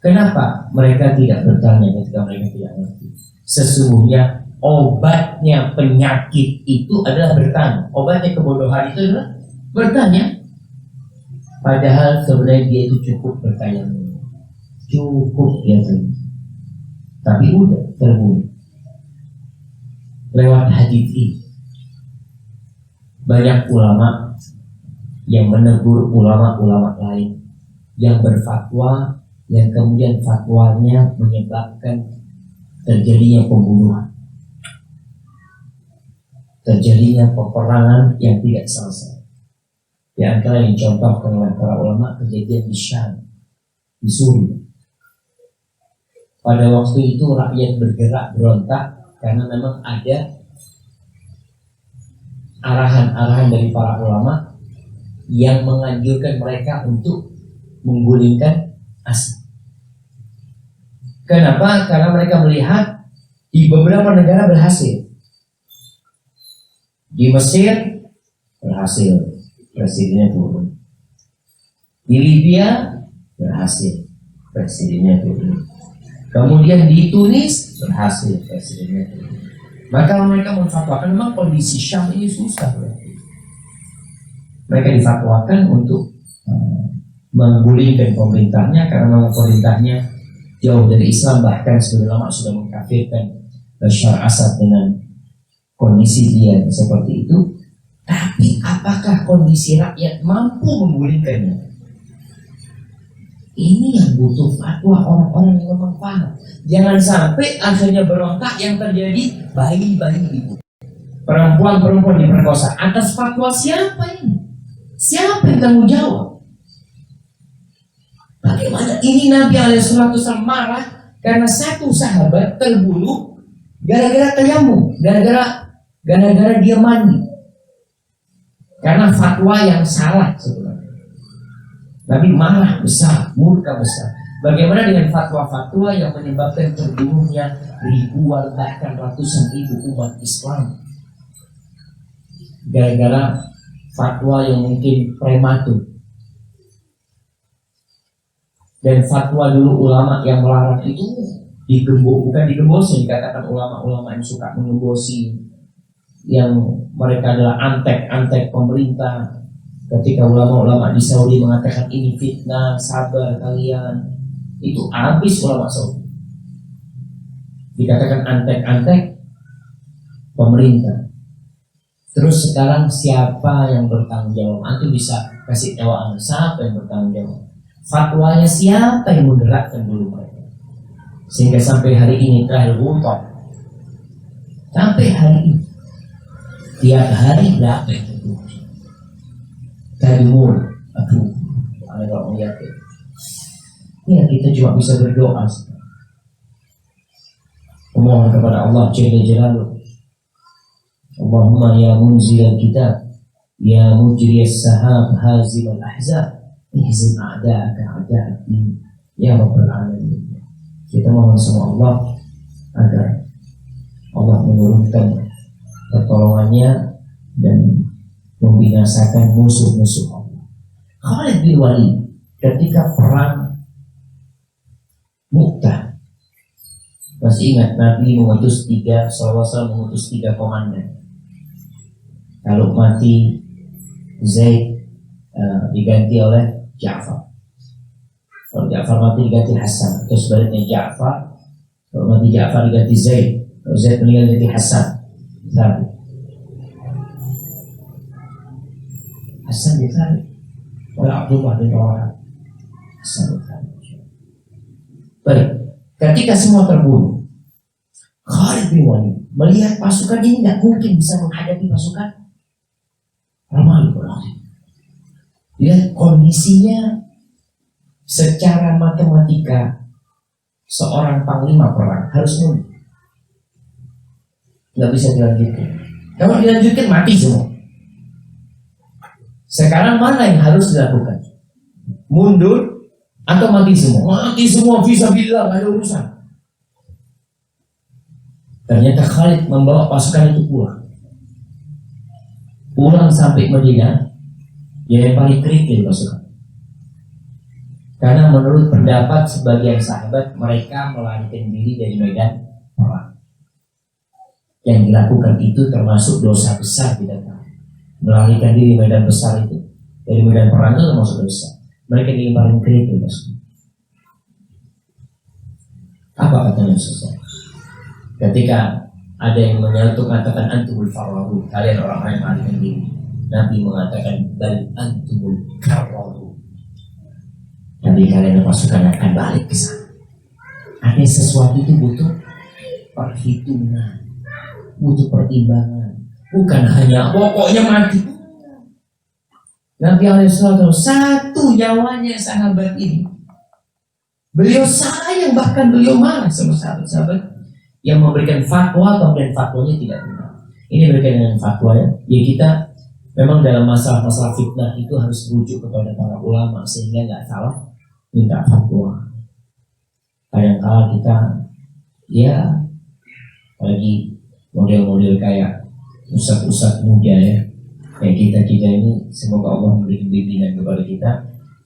kenapa mereka tidak bertanya ketika mereka tidak ngerti? Sesungguhnya obatnya penyakit itu adalah bertanya. Obatnya kebodohan itu adalah bertanya. Padahal sebenarnya dia itu cukup bertanya. Cukup dia terima. Tapi udah terbunuh. Lewat hadis ini, banyak ulama yang menegur ulama-ulama lain yang berfatwa, yang kemudian fatwanya menyebabkan terjadinya pembunuhan, terjadinya peperangan yang tidak selesai. Di antara yang contohkan oleh para ulama kejadian di Syam, di Suriah. Pada waktu itu rakyat bergerak berontak karena memang ada arahan-arahan dari para ulama yang menganjurkan mereka untuk menggulingkan Asad. Kenapa? Karena mereka melihat di beberapa negara berhasil. Di Mesir berhasil, presidennya turun. Di Libya berhasil, presidennya turun. Kemudian di Tunis berhasil, presidennya turun. Maka mereka memfatwakan memang kondisi Syam ini susah. Mereka difatwakan untuk menggulingkan pemerintahnya karena memang pemerintahnya jauh dari Islam, bahkan sebagian ulama sudah mengkafirkan Bashar Assad dengan kondisi dia seperti itu. Tapi apakah kondisi rakyat mampu menggulingkannya? Ini yang butuh fatwa orang-orang yang memang paham. Jangan sampai akhirnya berontak yang terjadi bayi-bayi ibu, perempuan-perempuan diperkosa. Atas fatwa siapa ini? Siapa yang tanggung jawab? Bagaimana ini Nabi SAW marah karena satu sahabat terbunuh gara-gara tayamum, gara-gara dia mandi, karena fatwa yang salah sebenarnya. Nabi marah besar, murka besar. Bagaimana dengan fatwa-fatwa yang menyebabkan terbunuhnya ribuan bahkan ratusan ribu umat Islam gara-gara fatwa yang mungkin prematur. Dan fatwa dulu ulama yang melarang itu bukan digembosi, dikatakan ulama-ulama yang suka mengembosi, yang mereka adalah antek-antek pemerintah. Ketika ulama-ulama di Saudi mengatakan ini fitnah, sabar kalian, itu habis ulama Saudi. Dikatakan antek-antek pemerintah. Terus sekarang siapa yang bertanggung jawab? Antum bisa kasih tahu siapa yang bertanggung jawab? Fatwanya siapa yang menggerakkan dulu mereka? Sehingga sampai hari ini terakhir Wutok, sampai hari ini tiap hari berapa yang terjadi? Kadumur, aduh, ada orang melihat ya, kita cuma bisa berdoa, memohon kepada Allah Jalla Jalaluhu. Allahumma ya munzilal kitab, ya mujriyas sahab, hazimul ahzab, ihzim a'da'aka a'da'ad din, ya rabbal alamin. Kita mohon sama Allah agar Allah menurunkan pertolongannya dan membinasakan musuh-musuh Allah. Khalid bin Walid ketika perang Mu'tah, masih ingat Nabi mengutus tiga komandan. Kalau mati Zaid diganti oleh Ja'far. Kalau Ja'far mati diganti Hasan. Atau sebaliknya Ja'far, kalau mati Ja'far diganti Zaid. Kalau Zaid meninggal diganti Hasan. Thabit. Hasan bin Thabit. Oleh Abdullah bin Rawah. Hasan bin Thabit. Baik, ketika semua terbunuh, Khalid bin Walid melihat pasukan ini tidak mungkin bisa menghadapi pasukan Romawi. Lihat kondisinya secara matematika, seorang panglima perang harus mundur, nggak bisa dilanjutkan. Kalau dilanjutkan mati semua. Sekarang mana yang harus dilakukan? Mundur atau mati semua? Mati semua, fisabilillah, nggak ada urusan. Ternyata Khalid membawa pasukan itu pulang sampai Madinah. Yang paling kritis pasukan. Karena menurut pendapat sebagian sahabat, mereka melarikan diri dari medan perang. Yang dilakukan itu termasuk dosa besar, tidak tahu. Melarikan diri medan besar itu, dari medan perang itu termasuk dosa. Mereka yang paling kritis. Apa katanya Rasulullah? Ketika ada yang menyeletuk katakan antumul farwaru, kalian orang-orang yang melarikan diri. Nabi mengatakan bal antumul karwaru. Nabi kalian pasukan akan balik ke sana. Ada sesuatu itu butuh perhitungan, butuh pertimbangan, bukan hanya pokoknya mati. Nabi alaihissalam satu nyawanya sahabat ini, beliau sayang, bahkan beliau marah sama sahabat-sahabat yang memberikan fatwa, kemudian fatwanya tidak benar. Ini berkaitan dengan fatwa ya. Ya kita memang dalam masalah-masalah fitnah itu harus rujuk kepada para ulama sehingga nggak salah minta fatwa. Kadang-kala kita ya lagi model-model kayak ustadz-ustadz muda ya, kayak kita ini, semoga Allah memberikan bimbingan kepada kita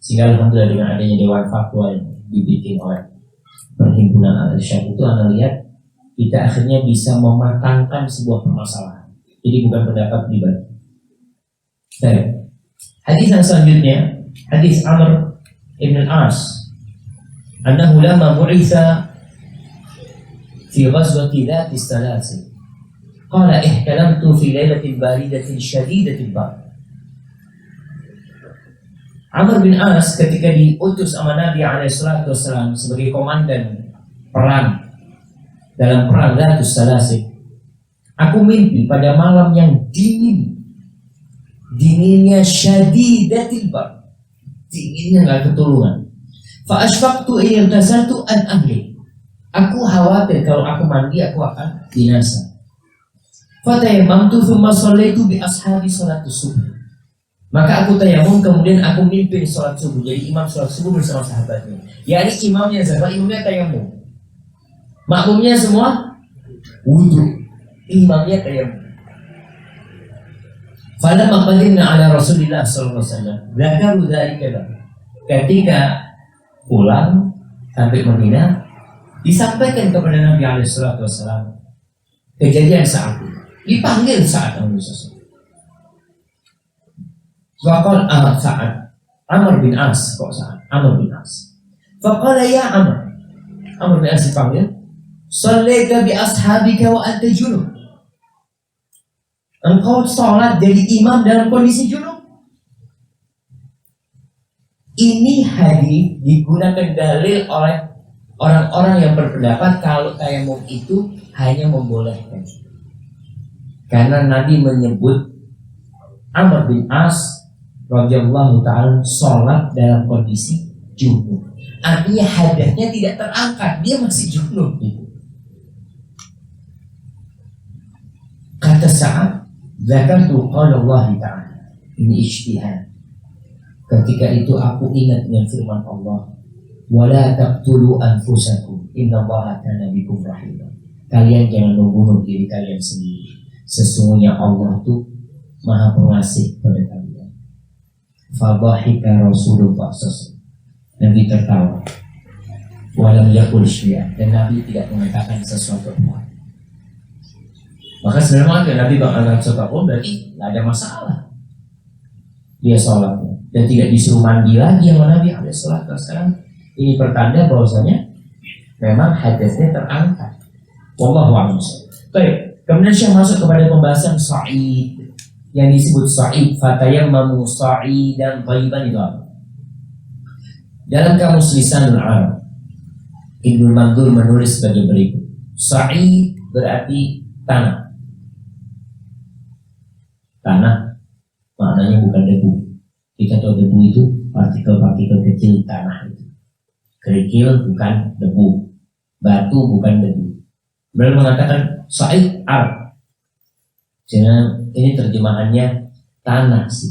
sehingga alhamdulillah dengan adanya dewan fatwa yang dibikin oleh perhimpunan Al-Irsyad itu, Anda lihat kita akhirnya bisa mematangkan sebuah permasalahan. Jadi bukan pendapat pribadi. Baik. Hadis yang selanjutnya, hadis Amr ibn al-As, annahu lama bu'itha fi ghazwati dzati salasil. Qala ihtalamtu fi lailatin baridatin shadidatil bard. Amr bin As ketika diutus sama Nabi alaihissalatu wassalam sebagai komandan perang dalam perang Dzatus Salasil, aku mimpi pada malam yang dinginnya syadidatil bard, dinginnya nggak ketulungan. Fa ashfaqtu in tasaltu an ahli, aku khawatir kalau aku mandi aku akan binasa. Fa tayammamtu thumma shallaitu bi ashabi salatus subuh, maka aku tayamum kemudian aku mimpin salat subuh, jadi imam salat subuh bersama sahabatnya. Yani imamnya sahabat, imamnya tayamum, makmumnya semua wudu, imamnya tayamum. Falamma qadimna ala Rasulillah sallallahu alaihi wasallam, dzakaru dzalika. Ketika pulang sampai Madinah, disampaikan kepada Nabi alaihi salatu wasallam kejadian saat itu. Dipanggil saat Nabi sallallahu alaihi wasallam. Saat Amr bin As, kok saat Amr bin As. Faqala ya Amr bin As dipanggil, "Shallaita bi ashabika wa anta junub." Engkau sholat jadi imam dalam kondisi junub. Ini hadis digunakan dalil oleh orang-orang yang berpendapat kalau tayamum itu hanya membolehkan. Karena Nabi menyebut Amr bin As radhiyallahu ta'ala sholat dalam kondisi junub. Artinya hadasnya tidak terangkat, dia masih junub gitu. Kata Sa'ad, zakartu qala Allah ta'ala, ini ijtihad. Ketika itu aku ingat dengan firman Allah, Wala taqtulu anfusakum innallaha kana bikum rahima. Kalian jangan membunuh diri kalian sendiri. Sesungguhnya Allah itu Maha Pengasih pada kalian. Fadhahika Rasulullah SAW. Nabi tertawa. Walam yaqul syai'an, dan Nabi tidak mengatakan sesuatu pun. Maka sebenarnya Nabi mengatakan sesuatu pun berarti tidak ada masalah. Dia sholatnya dan tidak disuruh mandi lagi yang Nabi ada sholat. Sekarang ini pertanda bahwasanya memang hadisnya terangkat. Wallahu a'lam. Baik, kemudian Syekh masuk kepada pembahasan sa'id yang disebut sa'id. Fatayammamu sa'idan thayyiban itu apa? Dalam kamus Lisanul Arab, Ibnu Mandur menulis sebagai berikut. Sa'id berarti tanah. Tanah maknanya bukan debu. Kita tahu debu itu partikel-partikel kecil tanah itu. Kerikil bukan debu, batu bukan debu. Beliau mengatakan sa'id Arab. Jadi ini terjemahannya tanah sih.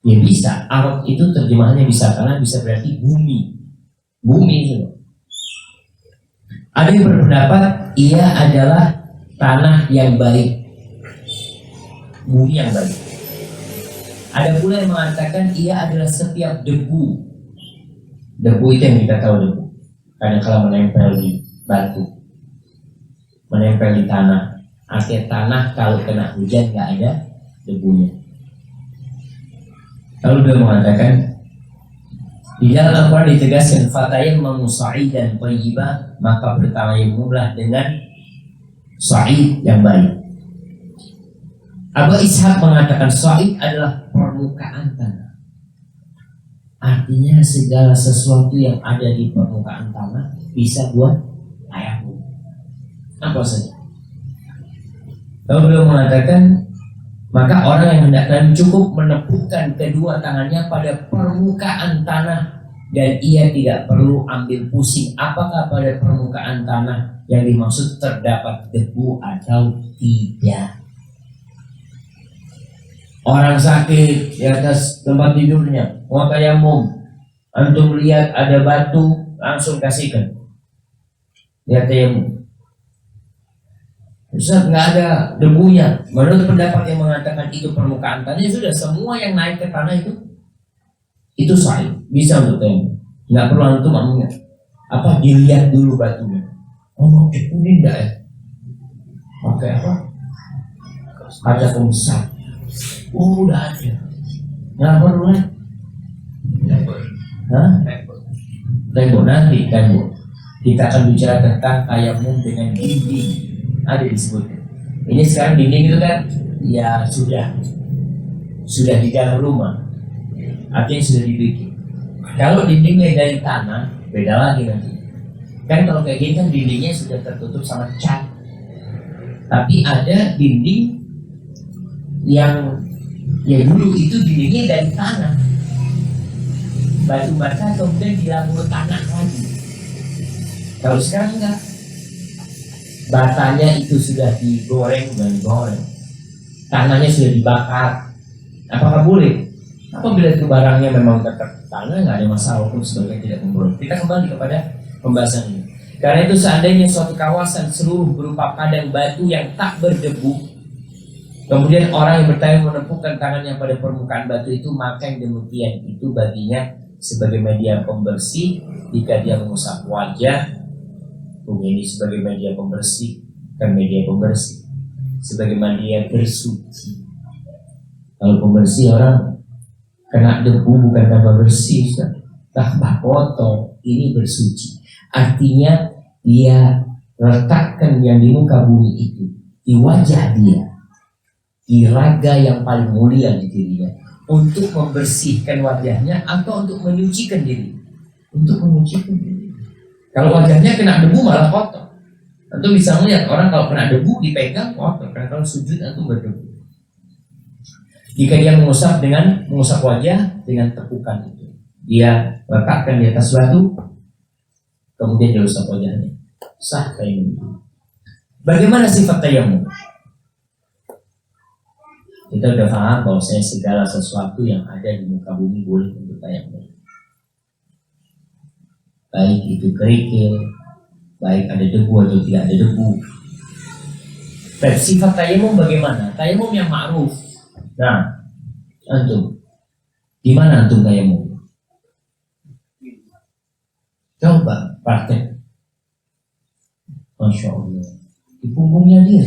Ya bisa, Arab itu terjemahannya bisa, karena bisa berarti bumi. Bumi itu. Ada yang berpendapat ia adalah tanah yang baik, bumi yang baik. Ada pula yang mengatakan ia adalah setiap debu. Debu itu yang kita tahu debu. Kadang kala menempel di batu, menempel di tanah. Artinya tanah kalau kena hujan nggak ada debunya. Lalu dia mengatakan di dalam Al-Quran ditegaskan fatayammamu sa'idan thayyiban, maka bertayammumlah dengan sa'id yang baik. Abu Ishaq mengatakan sa'id adalah permukaan tanah. Artinya segala sesuatu yang ada di permukaan tanah bisa buat tayamum. Apa saja. Lalu beliau mengatakan maka orang yang hendaknya cukup menepukkan kedua tangannya pada permukaan tanah dan ia tidak perlu ambil pusing apakah pada permukaan tanah yang dimaksud terdapat debu atau tidak. Orang sakit di atas tempat tidurnya, mau tayamum, antum lihat ada batu, langsung kasihkan. Lihat tayamum. Ustaz, nggak ada debunya. Menurut pendapat yang mengatakan itu permukaan tanah, sudah semua yang naik ke tanah itu sahih, bisa untuk tayamum. Nggak perlu antum apa dilihat dulu batunya. Oh, ini enggak ya? Pakai apa? Kaca pembesar. Oh, udah ada. Nggak perlu lagi. Tembok nanti tembok. Kita akan bicara tentang tayamum dengan dinding. Ada disebutkan. Ini sekarang dinding itu kan ya sudah di dalam rumah. Artinya sudah dibikin. Kalau dindingnya dari tanah beda lagi nanti. Kan kalau kayak gini kan dindingnya sudah tertutup sama cat. Tapi ada dinding yang ya dulu itu dindingnya dari tanah, batu bata kemudian dilabur tanah lagi. Kalau sekarang enggak, batanya itu sudah digoreng dan goreng, tanahnya sudah dibakar. Apakah boleh? Apabila itu barangnya memang tetap tanah, nggak ada masalah pun sebagai tidak memboleh. Kita kembali kepada pembahasan ini. Karena itu seandainya suatu kawasan seluruh berupa padang batu yang tak berdebu, kemudian orang yang bertanya menepukkan tangannya pada permukaan batu itu, maka yang demikian itu baginya sebagai media pembersih jika dia mengusap wajah. Ini sebagai media pembersih, kan media pembersih sebagai media bersuci. Kalau pembersih orang kena debu bukan tambah bersih, tambah kotor, ini bersuci. Artinya dia letakkan yang di muka bumi itu di wajah dia, di raga yang paling mulia di dirinya, untuk membersihkan wajahnya atau untuk menyucikan diri. Untuk menyucikan diri. Kalau wajahnya kena debu malah kotor. Antum bisa melihat orang kalau kena debu dipegang kotor, karena kalau sujud antum berdebu. Jika dia mengusap wajah dengan tepukan itu, dia letakkan di atas batu, kemudian dia usap wajahnya, sah tayamum. Bagaimana sifat tayamum? Kita sudah paham bahwa segala sesuatu yang ada di muka bumi boleh untuk tayamum. baik itu kerikil, baik ada debu atau tidak ada debu. Dan sifat tayamum bagaimana? Tayamum yang ma'ruf. Nah, antum, gimana antum tayamum? Coba praktek. Masya Allah, di punggungnya dia.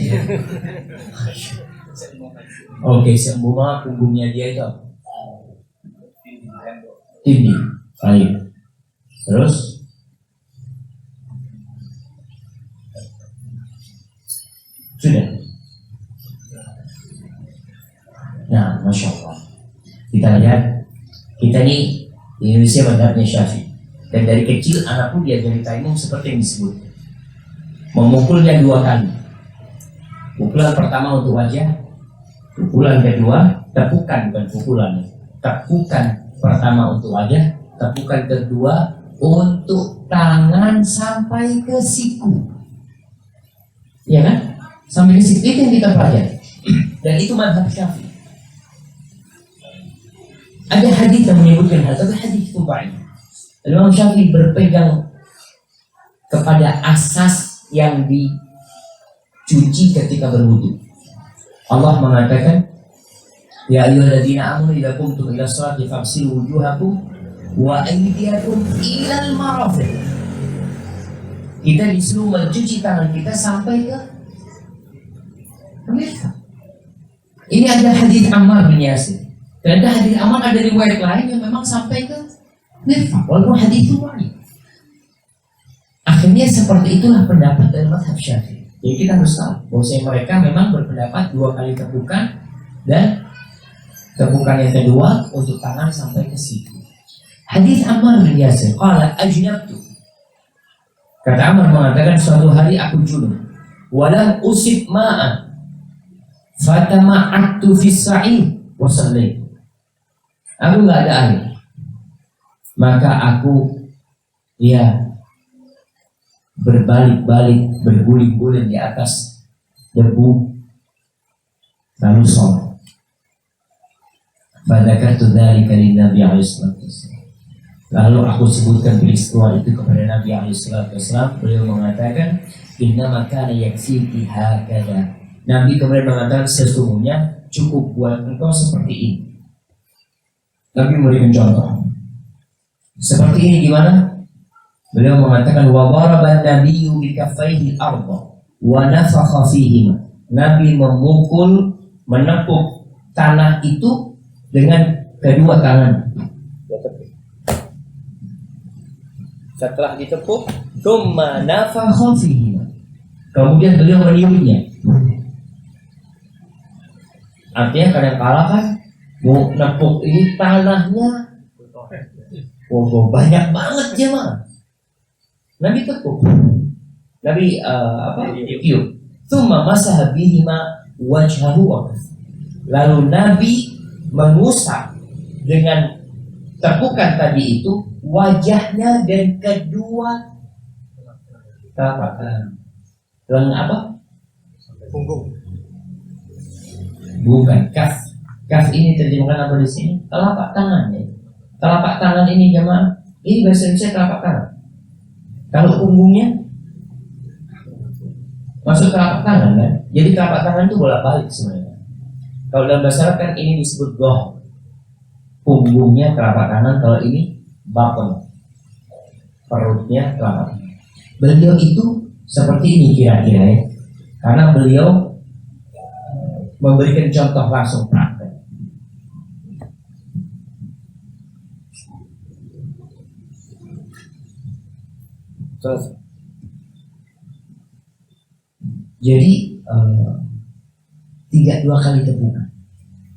Oke, semua punggungnya dia itu apa? Tinggi. Baik. Terus sudah. Nah, Masya Allah. Kita lihat, kita ini di Indonesia madhabnya Syafi'i. Dan dari kecil anak pun diajari tayamum seperti yang disebut. Memukulnya 2 kali. Pukulan pertama untuk wajah, pukulan kedua, tepukan bukan pukulan. Tepukan pertama untuk wajah, tepukan kedua untuk tangan sampai ke siku. Ya kan? Sampai ke siku itu yang kita pelajari. Dan itu madhab Syafi'i. Ada hadis yang menyebutkan hal, tapi hadis itu baik. Imam Syafi'i berpegang kepada asas yang dicuci ketika berwudu. Allah mengatakan, ya ayyuhalladzina amanu idza qumtum ila sholati faghsilu wujuhakum wa aydiyakum ilal marafiq. Kita disuruh mencuci tangan kita sampai ke mirfaq. Ini ada hadis Ammar bin Yasir. Ternyata hadis Ammar ada riwayat lain yang memang sampai ke mirfaq, walaupun hadis itu dhaif. Akhirnya seperti itulah pendapat dari mazhab Syafi'i. Jadi kita harus tahu bahwa mereka memang berpendapat 2 kali tepukan dan tepukan yang kedua untuk tangan sampai ke siku. Hadis Ammar bin Yasir, qala ajnabtu. Kata Ammar mengatakan, suatu hari aku junub, walam usib ma'an, fatama'attu fis sa'id wa sallaitu. Aku nggak ada air, maka aku berbalik-balik, berguling-guling di atas debu lalu sholat. Fadzakatu dzalika lin-nabi alaihi salatu wassalam. Lalu aku sebutkan peristiwa itu kepada Nabi alaihi salatu wassalam. Beliau mengatakan, innama kana yakfiki hakadha. Nabi kemudian mengatakan, sesungguhnya cukup buat engkau seperti ini. Nabi memberikan contoh. Seperti ini gimana? Beliau mengatakan, wa daraban nabiyyu bi kaffaihi al-ardha wa nafakha fihima. Nabi memukul, menepuk tanah itu dengan kedua tangan. Setelah ditepuk, tsumma nafakha fihima. Kemudian beliau meniupnya. Artinya kadang-kala kan mau nepuk ini tanahnya banyak banget jemaah. Nabi tepuk, Nabi tiup. Tsumma masaha bihima wajhahu. Lalu Nabi mengusap dengan tepukan tadi itu wajahnya dan kedua telapak tangan. Apa? Punggung. Bukan, kaf. Kaf ini terjemahkan apa di sini? Telapak tangan ya. Telapak tangan ini jemaah, ini bahasa Indonesia telapak tangan. Kalau punggungnya masuk telapak tangan kan? Jadi telapak tangan itu bolak-balik sebenarnya. Kalau dalam bahasa Arab kan ini disebut goh. Punggungnya telapak tangan, kalau ini bakon. Perutnya telapak tangan. Beliau itu seperti ini kira-kira ya. Karena beliau memberikan contoh langsung praktek. Jadi tidak 2 kali tepukan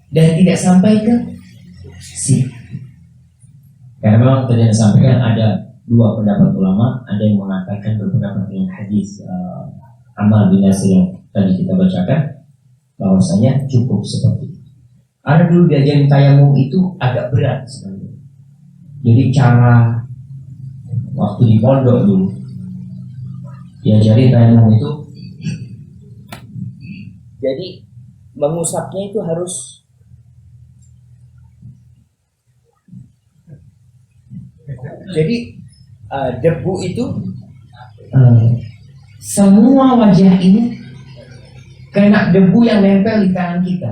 dan tidak sampai ke siku. Karena memang tadi yang disampaikan ada 2 pendapat ulama, ada yang mengatakan berpendapat dengan hadis Ammar bin Yasir yang tadi kita bacakan, bahwasanya cukup seperti itu. Ada dulu diajarin tayamum itu agak berat sebenarnya. Jadi cara waktu di pondok dulu diajarin tayamum itu, jadi mengusapnya itu harus debu itu semua wajah ini kena debu yang nempel di tangan kita.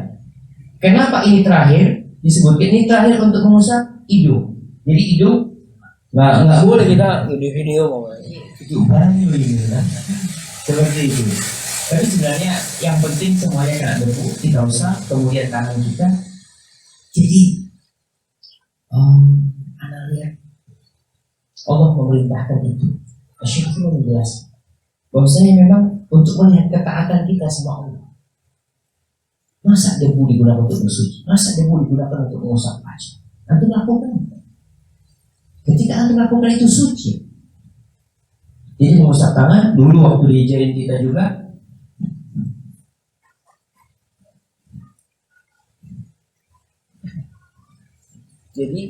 Kenapa ini terakhir? Disebutkan ini terakhir untuk mengusap hidung. Jadi hidung nggak boleh kita di video seperti itu. Tapi sebenarnya yang penting semuanya kena debu, kita usap, kemudian tangan kita. Jadi, Anda lihat Allah memerintahkan itu. Syekh itu menjelaskan bahwasanya memang untuk melihat ketaatan kita sama Allah. Masa debu digunakan untuk bersuci? Masa debu digunakan untuk mengusap wajah? Antum lakukan. Ketika antum lakukan itu suci. Jadi mengusap tangan dulu waktu diajarin kita juga. Jadi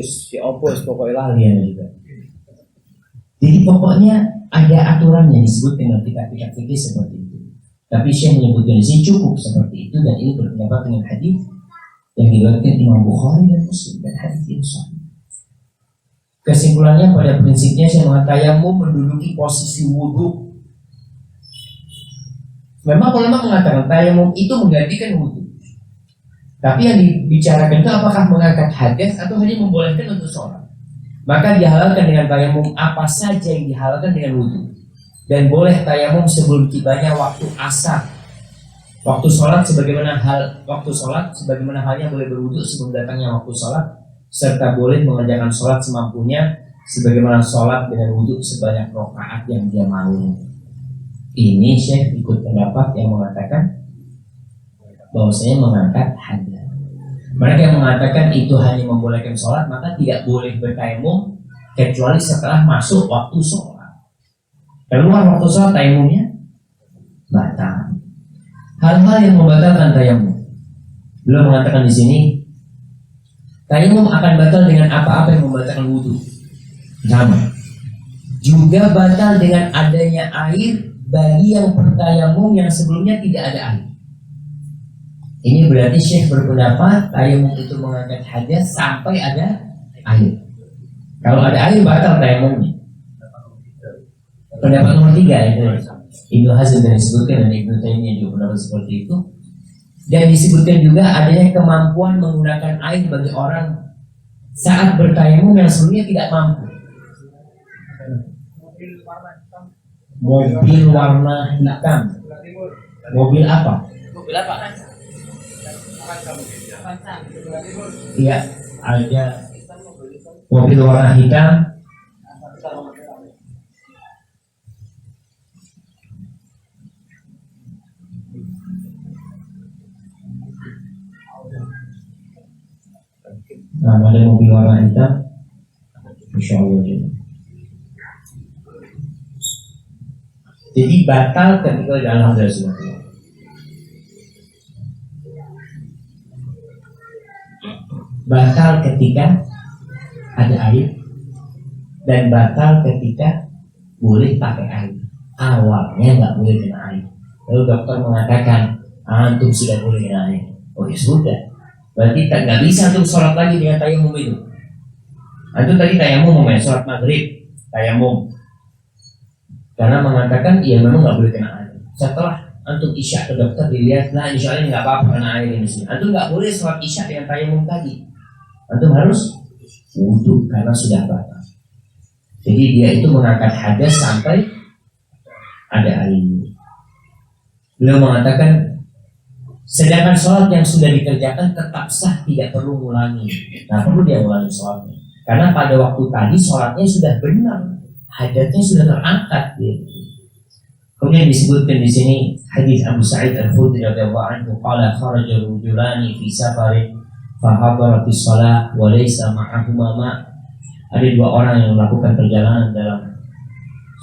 si opos pokoknya lah Kalian juga. Jadi pokoknya ada aturannya disebut dengan kitab-kitab fikih seperti itu. Tapi Syekh menyebutkan di sini cukup seperti itu, dan ini berpendapat dengan hadis yang diriwayatkan Imam Bukhari dan Muslim dan hadis ini sahih. Kesimpulannya pada prinsipnya Syekh mengatakan tayamum menduduki posisi wudhu. Memang ulama mengatakan tayamum itu menggantikan wudhu. Tapi yang dibicarakan itu apakah mengangkat hadas atau hanya membolehkan untuk sholat. Maka dihalalkan dengan tayamum apa saja yang dihalalkan dengan wudhu. Dan boleh tayamum sebelum tibanya waktu asar. Waktu sholat sebagaimana halnya boleh berwudhu sebelum datangnya waktu sholat, serta boleh mengerjakan sholat semampunya sebagaimana sholat dengan wudhu sebanyak rakaat yang dia mau. Ini Syekh ikut pendapat yang mengatakan bahwasanya mengangkat hadas. Mereka yang mengatakan itu hanya membolehkan sholat, maka tidak boleh bertayamum kecuali setelah masuk waktu sholat. Keluar waktu sholat tayamumnya batal. Hal-hal yang membatalkan tayamum, beliau mengatakan di sini tayamum akan batal dengan apa-apa yang membatalkan wudhu. Sama. Juga batal dengan adanya air bagi yang bertayamum yang sebelumnya tidak ada air. Ini berarti Syekh berpendapat tayamum itu mengangkat hadas sampai ada air. Kalau ada air batal tayamumnya. Pendapat nomor 3 itu Ibnu Hazm dan disebutkan, dan Ibnu Taimiyah juga pendapat seperti itu. Dan disebutkan juga adanya kemampuan menggunakan air bagi orang saat bertayamum yang sebelumnya tidak mampu. Mobil warna hitam. Mobil apa? mobil apa? Iya, ada mobil warna hitam. Nah, ada mobil warna hitam. Insya Allah. Jadi batal ketika dalam dasar. Batal ketika ada air, dan batal ketika boleh pakai air. Awalnya nggak boleh kena air. Lalu dokter mengatakan antum sudah boleh kena air. Oh ya sudah. Berarti nggak bisa untuk sholat lagi dengan tayamum itu. Antum tadi tayamum sholat maghrib tayamum. Karena mengatakan ya memang nggak boleh kena air. Setelah antum isya ke dokter dilihat, nah insya Allah nggak apa-apa kena air ini sih. Antum nggak boleh sholat isya dengan tayamum tadi. Antum harus wudhu karena sudah batal. Jadi dia itu mengangkat hadas sampai ada air. Beliau mengatakan sedangkan sholat yang sudah dikerjakan tetap sah, tidak perlu mengulangi. Nah perlu dia mengulangi sholatnya. Karena pada waktu tadi sholatnya sudah benar, hadasnya sudah terangkat. Kemudian disebutkan di sini hadis Abu Sa'id Al-Khudri radhiyallahu anhu qala kharaja rajulani fi safarin fa hadara fi shalah wa laysa ma'ahuma ma'. Ada dua orang yang melakukan perjalanan dalam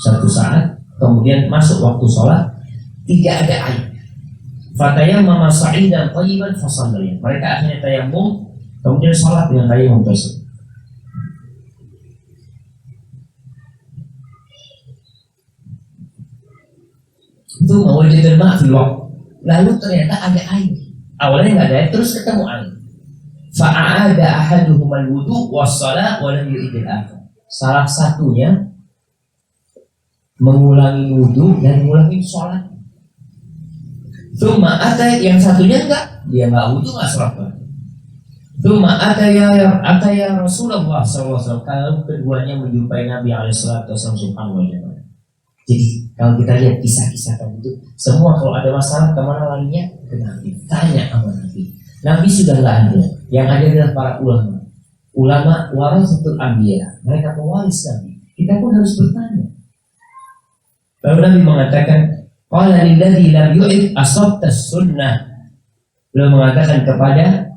satu saat, kemudian masuk waktu sholat tidak ada air. Fatayammama sa'idan thayyiban fasallaya. Mereka akhirnya tayammum, kemudian sholat dengan tayammum tersebut. Itu mawajidul ma' fil waqt. Lalu ternyata ada air. Awalnya nggak ada air, terus ketemu air. Fa'ada ahaduhum al-wudu was-shalah wa lam yu'idil akhar. Salah satunya mengulangi wudhu dan mengulangi sholat. Tsumma ata, yang satunya enggak, dia enggak wudhu enggak sholat. Tsumma ata ya Rasulullah SAW. Kalau keduanya menjumpai Nabi SAW subhanahu wa ta'ala. Jadi kalau kita lihat kisah-kisah tadi itu, semua kalau ada masalah kemana larinya? Ke Nabi. Tanya sama Nabi. Nabi sudah nggak ada. Yang ada adalah para ulama. Ulama warasatul anbiya. Mereka pewaris Nabi. Kita pun harus bertanya. Lalu Nabi mengatakan, qala lilladzi lam yu'id asabta sunnah. Beliau mengatakan kepada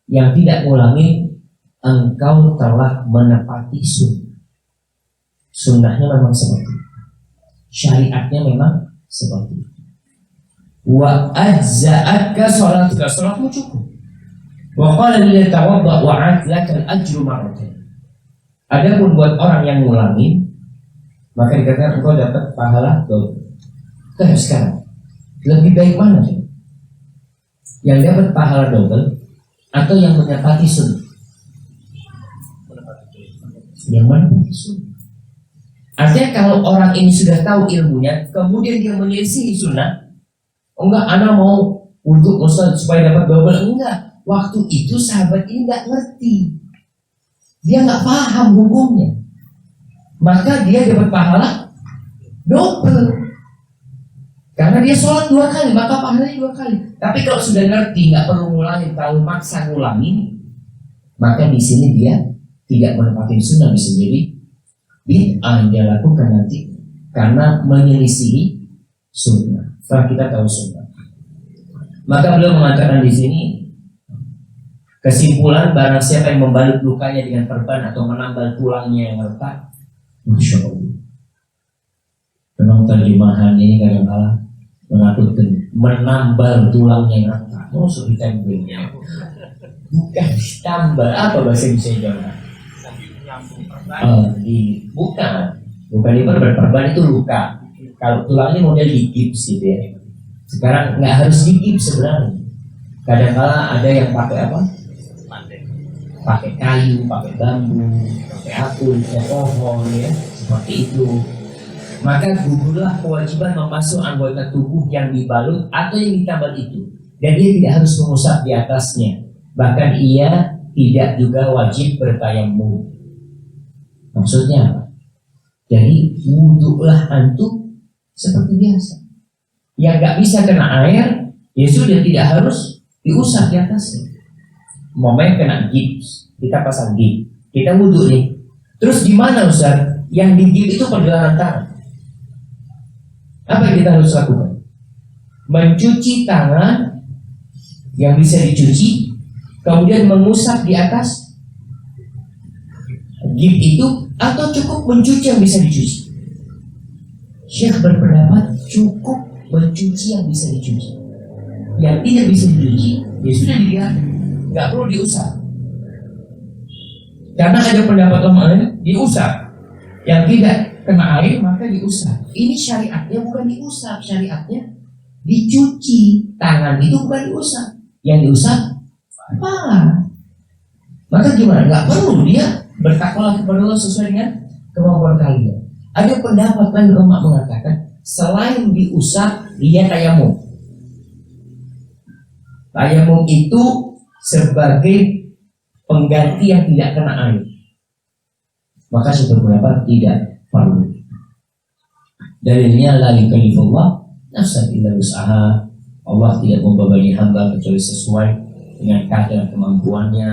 yang tidak mengulangi, engkau telah menepati sunnah. Sunnahnya memang seperti itu. Syariatnya memang seperti itu. Wa ajza'atka salatuka, salatmu cukup. Wa qala lil tawadda wa atlaka al-ajru marratayn. Adapun buat orang yang ngulangi, maka dikatakan engkau dapat pahala double. Terus sekarang lebih baik mana sih? Yang dapat pahala double atau yang menepati sunnah? Yang menepati sunnah. Artinya kalau orang ini sudah tahu ilmunya, kemudian dia menyelisihi sunnah, enggak, ana mau untuk Ustaz supaya dapat double, enggak. Waktu itu sahabat ini enggak ngerti, dia enggak paham hukumnya, maka dia dapat pahala double. Karena dia sholat 2 kali, maka pahalanya 2 kali. Tapi kalau sudah ngerti, enggak perlu ngulangi, terlalu maksa ngulangi, maka di sini dia tidak menepati sunnah, bisa jadi bid'ah yang dia lakukan nanti karena menyelisihi sunnah. Setelah kita tahu sunnah, maka beliau mengatakan di sini kesimpulan, barang siapa yang membalut lukanya dengan perban atau menambal tulangnya yang retak, masya Allah. Memang terjemahan ini kadang-kadang menakutkan, menambal tulangnya yang retak. Oh, sudah ditambelnya. Bukan ditambal, apa bahasa Indonesia? Bukan di perban itu luka. Kalau tulangnya model digips gitu ya. Sekarang nggak harus digips sebenarnya. Kadang-kala ada yang pakai apa? Pakai kayu, pakai bambu, pakai akul, pakai pohon ya, seperti itu. Maka gugurlah kewajiban memasuk anggota tubuh yang dibalut atau yang ditambal itu, dan dia tidak harus mengusap di atasnya. Bahkan ia tidak juga wajib bertayamum. Maksudnya apa? Jadi wudhulah antum seperti biasa. Yang nggak bisa kena air, ya sudah tidak harus diusap di atasnya. Momennya kena gips, kita pasang gips, kita wudhu nih. Terus gimana Ustaz? Yang di gips itu pergelangan tangan. Apa yang kita harus lakukan? Mencuci tangan yang bisa dicuci, kemudian mengusap di atas gips itu, atau cukup mencuci yang bisa dicuci? Syekh berpendapat cukup mencuci yang bisa dicuci. Yang tidak bisa dicuci, ya sudah dibiarkan, nggak perlu diusap. Karena ada pendapat lain diusap, yang tidak kena air maka diusap. Ini syariatnya bukan diusap, syariatnya dicuci. Tangan itu bukan diusap, yang diusap kepala. Maka gimana? Nggak perlu dia bertakwalah kepada Allah sesuai dengan kemampuan kalian. Ada pendapat lain ulama mengatakan selain diusap dia tayamum. Tayamum itu sebagai pengganti yang tidak kena air. Maka saya berpendapat tidak perlu. Dalilnya la yukallifullah nafsan illa wus'aha. Allah tidak membebani hamba kecuali sesuai dengan kadar kemampuannya.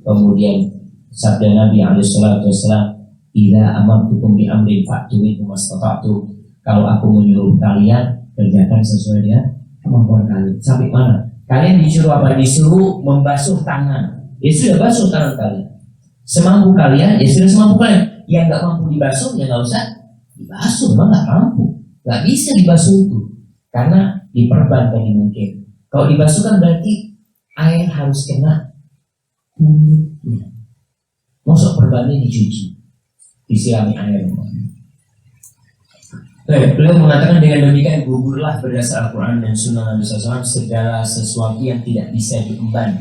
Kemudian sabda Nabi SAW, "Idza amartukum bi amrin fa'tu minhu mastata'tu." Kalau aku menyuruh kalian, kerjakan sesuai dengan kemampuan kalian. Sampai mana? Kalian disuruh apa? Disuruh membasuh tangan. Ya sudah basuh tangan kalian. Semampu kalian, ya sudah semampu kalian. Yang nggak mampu dibasuh, ya nggak usah dibasuh. Memang nggak mampu, nggak bisa dibasuh itu, karena diperban tadi mungkin. Kalau dibasuh kan berarti air harus kena kulitnya. Masuk perbannya dicuci, disirami air. Beliau mengatakan dengan demikian gugurlah berdasar Al-Quran dan Sunnah Nabi SAW segala sesuatu yang tidak bisa diemban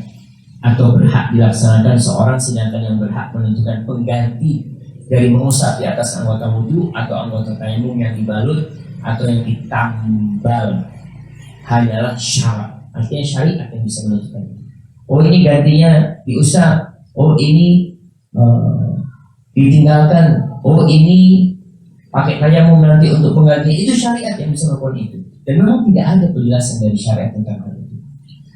atau berhak dilaksanakan seorang, sedangkan yang berhak menentukan pengganti dari mengusap di atas anggota wudhu atau anggota tayamum yang dibalut atau yang ditambal hanyalah syarat. Artinya syariat yang bisa menentukan. Oh ini gantinya diusap, oh ini ditinggalkan, oh ini pakai tayamum nanti untuk pengganti. Itu syariat yang bisa melakukan itu. Dan memang tidak ada penjelasan dari syariat tentang hal itu.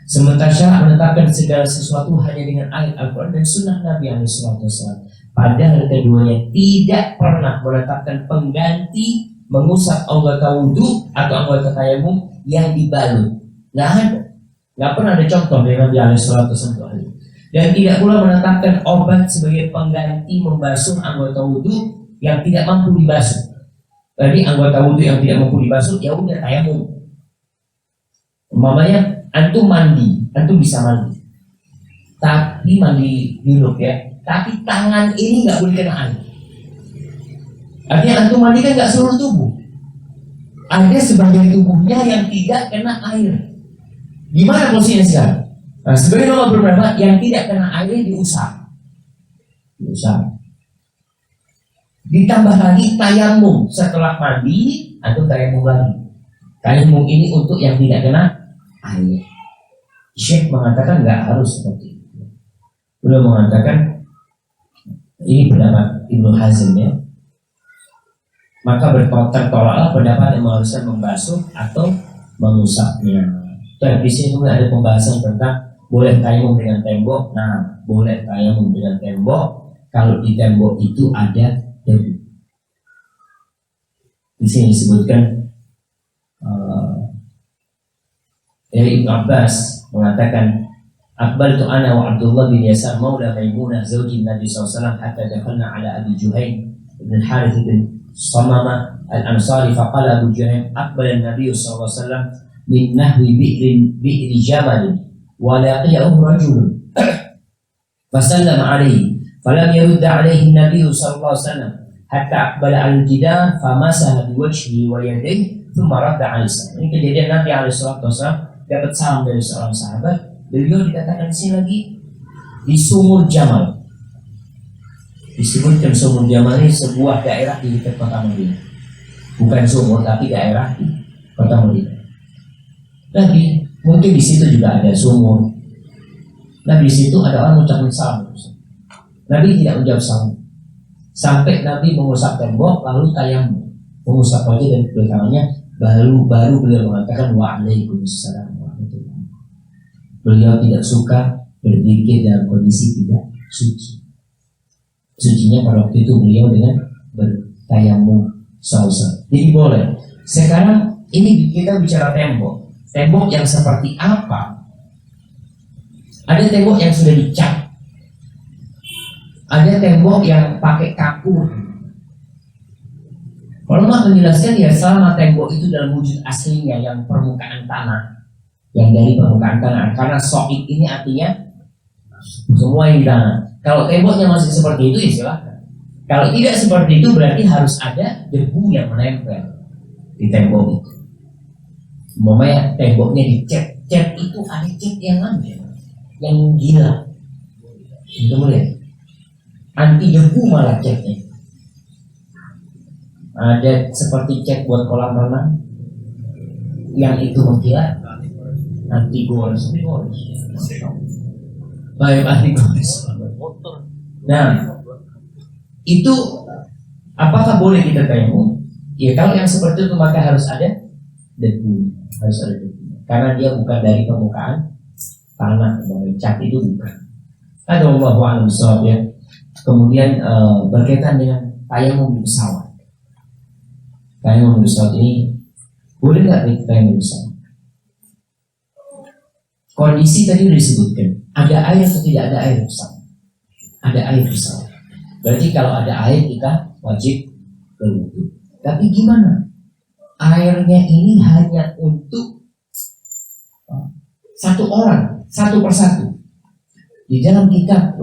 Sementara syariat menetapkan segala sesuatu hanya dengan ayat Al-Quran dan sunnah Nabi SAW. Padahal keduanya tidak pernah menetapkan pengganti mengusap anggota wudhu atau anggota tayamum yang dibalut. Nggak ada. Nggak pernah ada contoh dari Nabi SAW. Dan tidak pula menetapkan obat sebagai pengganti membasuh anggota wudhu yang tidak mampu dibasuh. Tadi anggota wudhu yang tidak mampu dibasuh, ya udah tayamum. Umpamanya antum mandi, antum bisa mandi, tapi mandi junub ya. Tapi tangan ini nggak boleh kena air. Artinya antum mandi kan nggak seluruh tubuh. Ada sebagian tubuhnya yang tidak kena air. Gimana posisinya sekarang? Nah, sebagai nomor beberapa yang tidak kena air diusap. Ditambah lagi tayamum setelah mandi atau tayamum lagi. Tayamum ini untuk yang tidak kena air. Syekh mengatakan nggak harus seperti itu. Beliau mengatakan ini pendapat Ibnu Hazm ya. Maka tertolaklah pendapat yang mengharuskan membasuh atau mengusapnya. Dan di sini kemudian ada pembahasan tentang boleh tayamum dengan tembok. Nah, boleh tayamum dengan tembok kalau di tembok itu ada debu. Di sini disebutkan dari Ibnu Abbas mengatakan Aqbaltu ana wa Abdullah bin Yasar maula Maimunah zawji Nabi SAW hatta dakhalna ala Abi Juhaym bin Harith bin Samama al-Ansari faqala Abu Juhaym aqbala an-Nabi SAW min nahwi bi'ri jamal wa laqiyahu rajul fasallama alayhi falam yurd alayhi an-Nabi sallallahu alaihi wasallam hatta aqbala al-jidar famasaha biwajhihi wa yadayhi thumma radda alayhi. Ini kejadian Nabi SAW dapat salam dari seorang sahabat. Beliau dikatakan di sini lagi di Sumur Jamal. Disebutkan Sumur Jamal ini sebuah daerah di dekat kota Madinah. Bukan sumur tapi daerah di kota Madinah. Nabi mungkin di situ juga ada sumur. Nabi di situ ada orang mengucapkan salam. Nabi tidak menjawab salam. Sampai Nabi mengusap tembok lalu tayamum, mengusap wajah dan kedua tangannya, baru beliau mengatakan waalaikumsalam. Beliau tidak suka berzikir dalam kondisi tidak suci. Sucinya pada waktu itu beliau dengan bertayamum sausah. Jadi boleh. Sekarang ini kita bicara tembok. Tembok yang seperti apa? Ada tembok yang sudah dicat. Ada tembok yang pakai kapur. Kalau mau menjelaskan ya selama tembok itu dalam wujud aslinya yang permukaan tanah. Yang dari permukaan tanah, karena so'id ini artinya semua yang di tanah. Kalau temboknya masih seperti itu ya silahkan. Kalau tidak seperti itu berarti harus ada debu yang menempel di tembok itu. Umpamanya temboknya dicat, cat itu ada cat yang aneh, yang gila. Itu boleh. Anti debu malah catnya. Ada seperti cat buat kolam renang yang itu mengkilat. Anti gores. Baik, anti gores. Nah, itu apakah boleh kita tayamum? Ya kalau yang seperti itu maka harus ada debu, karena dia bukan dari permukaan tanah, dari cat itu bukan. Ada Allahu a'lam bishawab ya. Kemudian berkaitan dengan tayamum di pesawat. Tayamum di pesawat ini boleh nggak tayamum di pesawat? Kondisi tadi sudah disebutkan, ada air atau tidak ada air bersama. Ada air bersama. Berarti kalau ada air kita wajib berwudu. Tapi gimana? Airnya ini hanya untuk satu orang, satu persatu. Di dalam kitab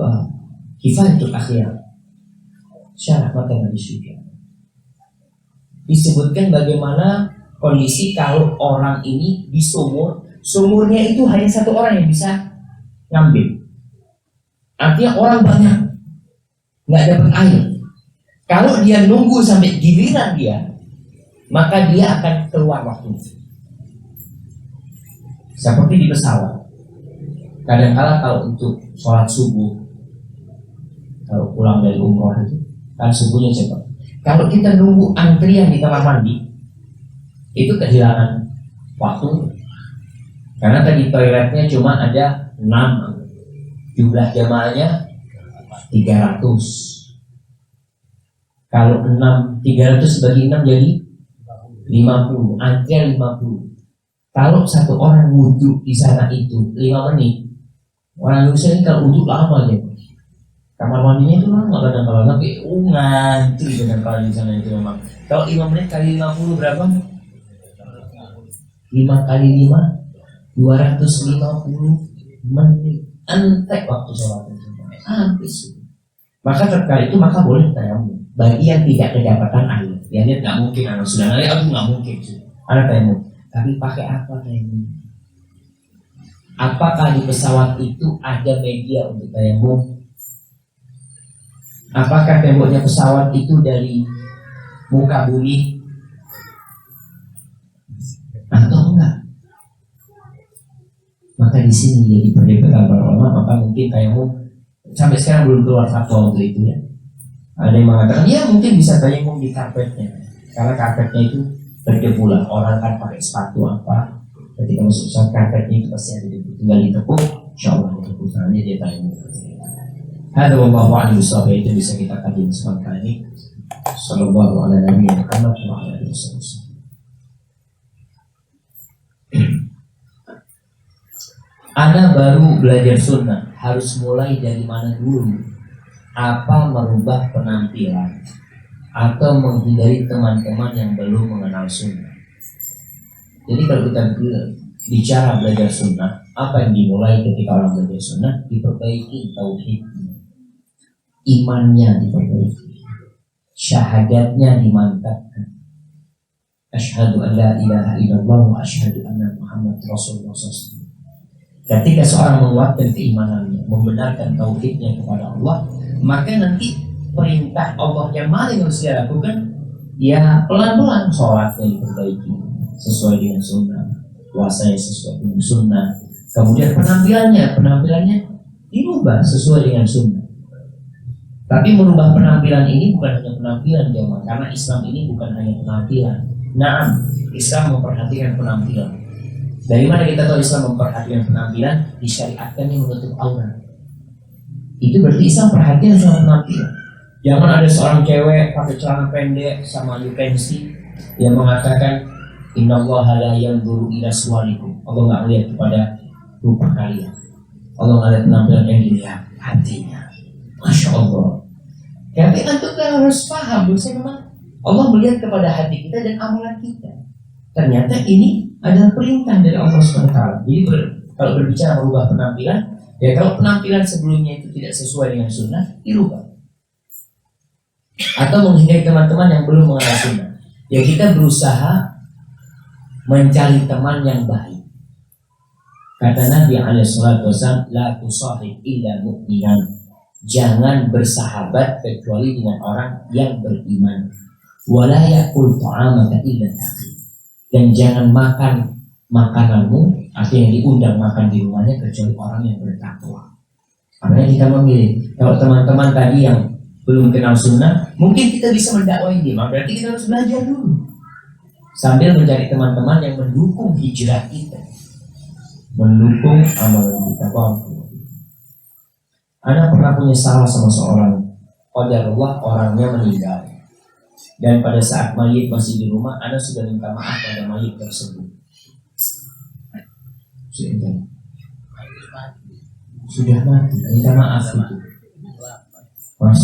Kifayatul Akhyar, Syarah Matan Al-Syukur, disebutkan bagaimana kondisi kalau orang ini di sumur. Sumurnya itu hanya satu orang yang bisa ngambil. Artinya orang banyak nggak dapat air. Kalau dia nunggu sampai giliran dia, maka dia akan keluar waktu. Seperti di pesawat. Kadang-kala kalau untuk sholat subuh, kalau pulang dari umroh itu, kan subuhnya cepat. Kalau kita nunggu antrian di kamar mandi, itu kehilangan waktu. Karena tadi toiletnya cuma ada 6, jumlah jamaahnya 300. Kalau 300 bagi 6 jadi 50, antrian 50. Kalau satu orang wudhu di sana itu 5 menit, orang Indonesia ini kalau wudhu lama aja. Kamar mandinya itu lama kadang-kadang, tapi ngantri kadang-kadang di sana itu memang. Kalau 5 menit kali 50 berapa? 5 kali 5 250 menit. Entek waktu sholat itu habis. Maka terkait itu maka boleh tayamum bagi yang tidak kedapatan air. Ya dia nggak mungkin, anak sudah ngalih aku nggak mungkin sih. Ada tayamum. Tapi pakai apa tayamum? Apakah di pesawat itu ada media untuk tayamum? Apakah temboknya pesawat itu dari muka bumi atau enggak? Maka di sini jadi perdebatan para ulama. Maka mungkin tayamum sampai sekarang belum keluar fatwa untuk itu ya. Ada yang mengatakan ya mungkin bisa tayamum di karpetnya, karena karpetnya itu berdebu lah. Orang kan pakai sepatu apa, ketika masuk saat karpetnya itu pasti ada debu, tinggal ditepuk, insyaallah ditepuk tangannya dia tayamum. Ada wallahu a'lam bishawab. Itu bisa kita kaji kesempatan ini. Sallallahu ala nabiyina Muhammad wa ala alihi wasallam. Ana baru belajar sunnah, harus mulai dari mana dulu? Apa merubah penampilan atau menghindari teman-teman yang belum mengenal sunnah? Jadi kalau kita bicara belajar sunnah, apa yang dimulai ketika orang belajar sunnah? Diperbaiki tauhidnya, imannya diperbaiki, syahadatnya dimantapkan. Asyhadu an la ilaha illallah wa asyhadu anna Muhammad Rasulullah SAW. Ketika seorang menguatkan keimanannya, membenarkan tauhidnya kepada Allah, maka nanti perintah Allah yang mana yang harus dia lakukan? Ya pelan-pelan sholatnya diperbaiki sesuai dengan sunnah, puasanya sesuai dengan sunnah, kemudian penampilannya dirubah sesuai dengan sunnah. Tapi merubah penampilan ini bukan hanya penampilan jemaah, karena Islam ini bukan hanya penampilan. Nah, Islam memperhatikan penampilan. Dari mana kita tahu Islam memperhatikan penampilan? Disyariatkannya menutup aurat. Itu berarti Islam perhatian sama penampilan. Jangan ada seorang cewek pakai celana pendek sama you can see yang mengatakan innallaha la yanzuru ila suwarikum. Allah nggak melihat kepada rupa kalian. Allah nggak lihat penampilan yang dilihat hatinya. Masya Allah. Tapi antum kan harus paham bahwa memang Allah melihat kepada hati kita dan amalan kita. Ternyata ini adalah perintah dari Allah SWT. Jadi kalau berbicara merubah penampilan, ya kalau penampilan sebelumnya itu tidak sesuai dengan sunnah, dirubah. Atau menghindari teman-teman yang belum mengenal sunnah. Ya kita berusaha mencari teman yang baik. Kata Nabi SAW, la tusahib illa mu'minan. Jangan bersahabat kecuali dengan orang yang beriman. Wala yakul ta'amaka illa taqi. Dan jangan makan makananmu, artinya yang diundang makan di rumahnya, kecuali orang yang bertakwa. Makanya kita memilih. Kalau teman-teman tadi yang belum kenal sunnah, mungkin kita bisa mendakwai dia. Maka berarti kita harus belajar dulu, sambil mencari teman-teman yang mendukung hijrah kita, mendukung amalan kita. Ana pernah punya salah sama seorang, qadarullah orangnya meninggal. Dan pada saat mayit masih di rumah, Anda sudah minta maaf pada mayit tersebut. Sudah mati, minta maaf itu. Mas,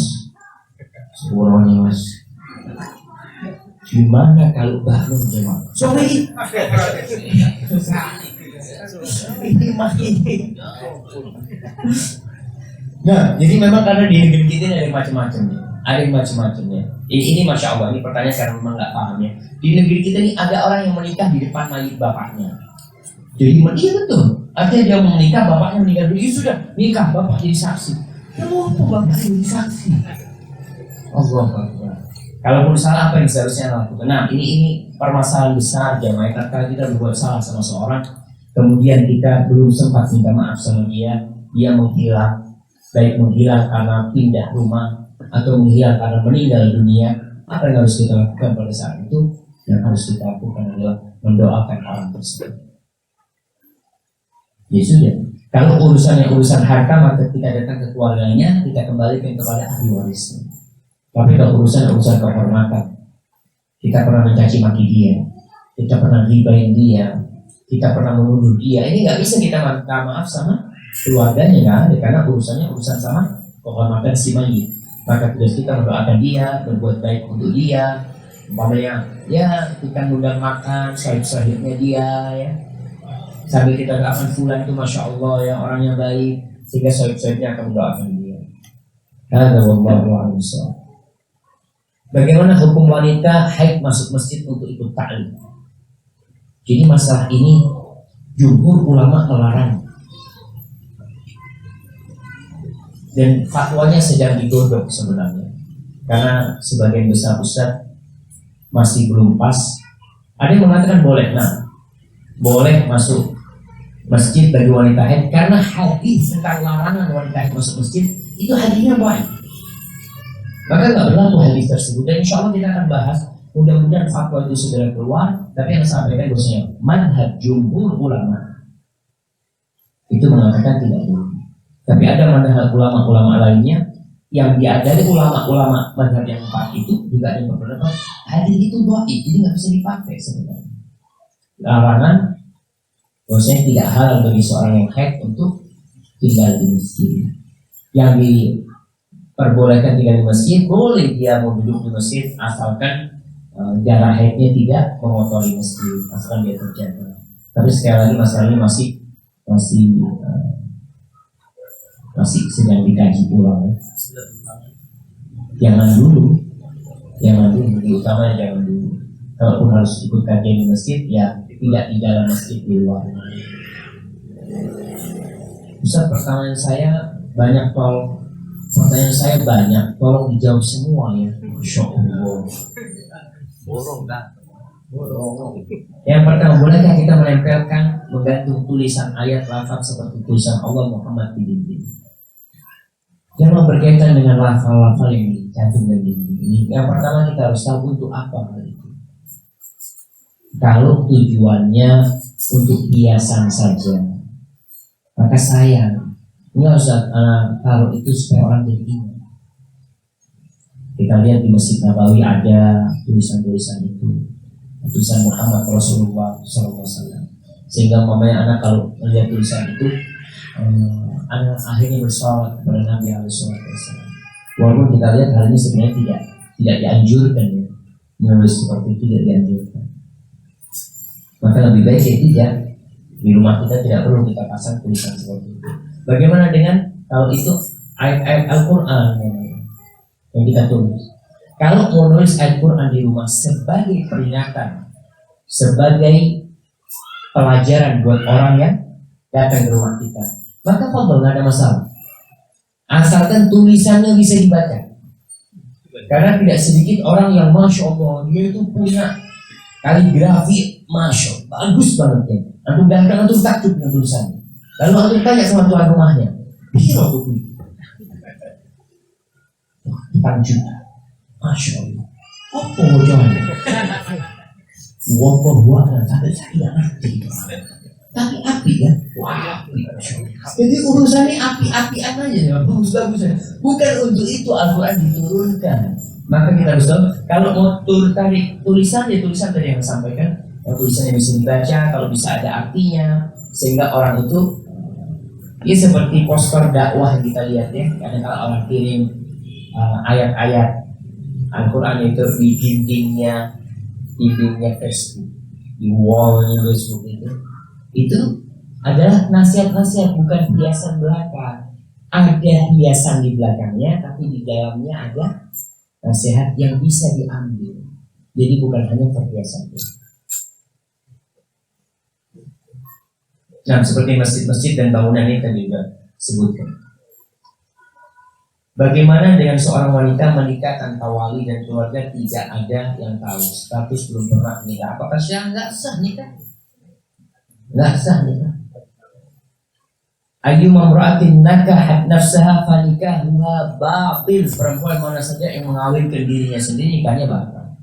seorangnya mas. Gimana kalau bangun jemaah? Sorry. Ini mati. Nah, jadi memang karena di negeri kita ada macam-macamnya. Ada macam-macamnya. Ini masya Allah, ini pertanyaan karena memang nggak paham ya. Di negeri kita ini ada orang yang menikah di depan mayit bapaknya. Jadi iya betul. Artinya dia mau menikah, bapaknya meninggal dulu. Ya sudah, nikah bapak jadi saksi. Kenapa bapak jadi saksi? Allah Akbar. Kalaupun salah, apa yang seharusnya lakukan? Nah, ini permasalahan besar jamaah. Tatkala kita berbuat salah sama seorang, kemudian kita belum sempat minta maaf sama dia menghilang, baik menghilang karena pindah rumah atau menghilang karena meninggal dunia. Apa yang harus kita lakukan pada saat itu? Yang harus kita lakukan adalah mendoakan orang tersebut. Ya sudah. Kalau urusan harta, maka kita datang ke keluarganya, kita kembalikan kepada ahli warisnya. Tapi kalau urusan kehormatan, kita pernah mencaci maki dia, kita pernah ribain dia, kita pernah menuduh dia, ini nggak bisa kita minta maaf sama keluarganya, nggak ada, karena urusannya urusan sama kehormatan si mayit. Maka tugas kita mendoakan dia, berbuat baik untuk dia, umpamanya ya kita ngundang makan sahib-sahibnya dia ya, sambil kita doakan fulan itu masya Allah ya orangnya baik, sehingga sahib-sahibnya akan mendoakan dia. Ada wallahu a'lam. Bagaimana hukum wanita haid masuk masjid untuk ikut ta'lim? Jadi masalah ini jumhur ulama melarang, dan fatwanya sedang digodok sebenarnya, karena sebagian besar masih belum pas. Ada yang mengatakan boleh, boleh masuk masjid bagi wanita haid, karena hadis tentang larangan wanita haid masuk masjid itu hadisnya baik. Maka nggak berlaku hadis tersebut, dan insya Allah kita akan bahas. Mudah-mudahan fatwa itu segera keluar. Tapi yang saya sampaikan bahwasanya madhab jumhur ulama itu mengatakan tidak boleh. Tapi ada madhab ulama-ulama lainnya yang diadari ulama-ulama madhab yang empat itu juga ada yang berpendapat hadis itu dhaif, jadi nggak bisa dipakai sebenarnya. Larangan bahwasanya tidak halal bagi seorang yang haid untuk tinggal di masjid. Yang diperbolehkan tinggal di masjid, boleh dia mau duduk di masjid asalkan darah haidnya tidak mengotori masjid, asalkan dia terjaga. Tapi sekali lagi masalah ini masih sedang dikaji ulang. Jangan dulu, utamanya jangan dulu. Kalaupun harus ikut kajian di masjid, ya tidak di dalam masjid, di luar. Ustaz, pertanyaan saya banyak, tolong dijawab semua ya. Masya Allah. Yang pertama, bolehkah kita menempelkan, menggantung tulisan ayat lafaz seperti tulisan Allah Muhammad di dinding? Jangan berkaitan dengan lafal-lafal yang dicantum di dinding ini. Yang pertama kita harus tahu untuk apa hal itu. Kalau tujuannya untuk hiasan saja, maka sayang. Nggak usah taruh itu supaya orang jadi ingat. Kita lihat di Masjid Nabawi ada tulisan-tulisan itu, tulisan Muhammad Rasulullah SAW. Sehingga mamanya anak kalau melihat tulisan itu, anak akhirnya bersolat kepada Nabi SAW. Walaupun kita lihat hal ini sebenarnya tidak dianjurkan ya, menulis seperti itu tidak dianjurkan. Maka lebih baik ya tidak, di rumah kita tidak perlu kita pasang tulisan seperti itu. Bagaimana dengan kalau itu ayat-ayat Al-Quran yang kita tulis? Kalau mau nulis ayat Quran di rumah sebagai peringatan, sebagai pelajaran buat orang yang datang ke rumah kita, maka fadhol, nggak ada masalah. Asalkan tulisannya bisa dibaca. Karena tidak sedikit orang yang masya Allah dia itu punya kaligrafi masya Allah, bagus banget ya. Antum datang antum takjub dengan tulisannya. Lalu antum tanya sama tuan rumahnya, bisa buku itu? 4 juta. Masya Allah. Apa bocorannya? Wallahu a'lam, sampai saya tidak ngerti. Tapi api kan? Wah, api. Jadi urusannya api-apian aja ya, bagus-bagus aja. Bukan untuk itu Al-Quran diturunkan. Maka kita harus tahu, kalau mau tarik tulisan ya tulisan tadi yang sampaikan, tulisannya bisa dibaca, kalau bisa ada artinya, sehingga orang itu ya seperti poster dakwah yang kita lihat ya. Kadang kalau orang kirim ayat-ayat Al-Quran itu di dindingnya Facebook, di wallnya Facebook itu adalah nasihat-nasihat, bukan hiasan belakang. Ada hiasan di belakangnya, tapi di dalamnya ada nasihat yang bisa diambil. Jadi bukan hanya perhiasan. Nah, seperti masjid-masjid dan bangunan ini tadi juga sebutkan. Bagaimana dengan seorang wanita menikah tanpa wali dan keluarga tidak ada yang tahu, status belum pernah menikah? Apakah sah? Nggak sah nikah. Nggak sah nikah. Ayu mamra'atin nakahat nafsaha fanikahuha batil. Perempuan mana saja yang mengawinkan dirinya sendiri nikahnya batal.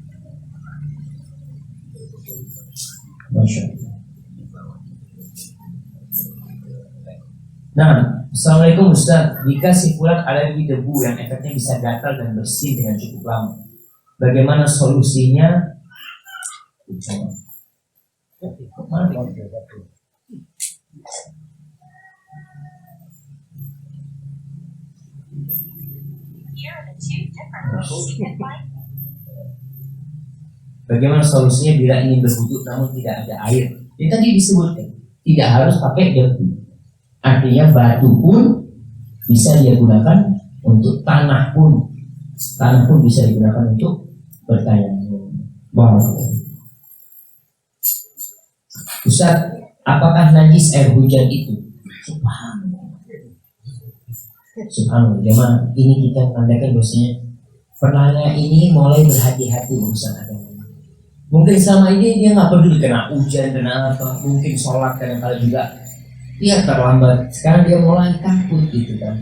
Masya Allah. Nah, Assalamualaikum Ustaz. Jika si fulan alergi debu yang efeknya bisa gatal dan bersih dengan cukup lama, bagaimana solusinya? Bagaimana solusinya bila ingin berwudu namun tidak ada air? Ini tadi disebutkan tidak harus pakai debu. Artinya batu pun bisa dia gunakan untuk tanah pun bisa digunakan untuk bertayamum. Wow. Ustaz, apakah najis air hujan itu? Subhanallah, jemaah, ini kita menandakan bahwasanya penanya ini mulai berhati-hati urusan agama. Mungkin selama ini dia nggak peduli kena hujan, kena apa, mungkin sholat kadang-kadang juga dia terlambat. Sekarang dia mulai takut gitu kan.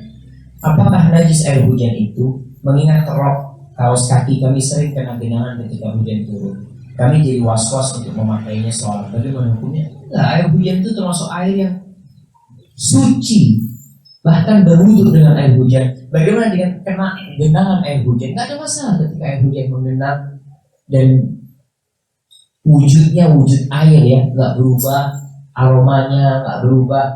Apakah najis air hujan itu? Mengingat rok kaos kaki kami sering kena genangan ketika hujan turun. Kami jadi was-was untuk memakainya sholat. Bagaimana hukumnya? Nah, air hujan itu termasuk air yang suci. Bahkan berwudu dengan air hujan. Bagaimana dengan kena genangan air hujan? Nggak ada masalah ketika air hujan mengenang dan wujudnya wujud air ya, nggak berubah aromanya, nggak berubah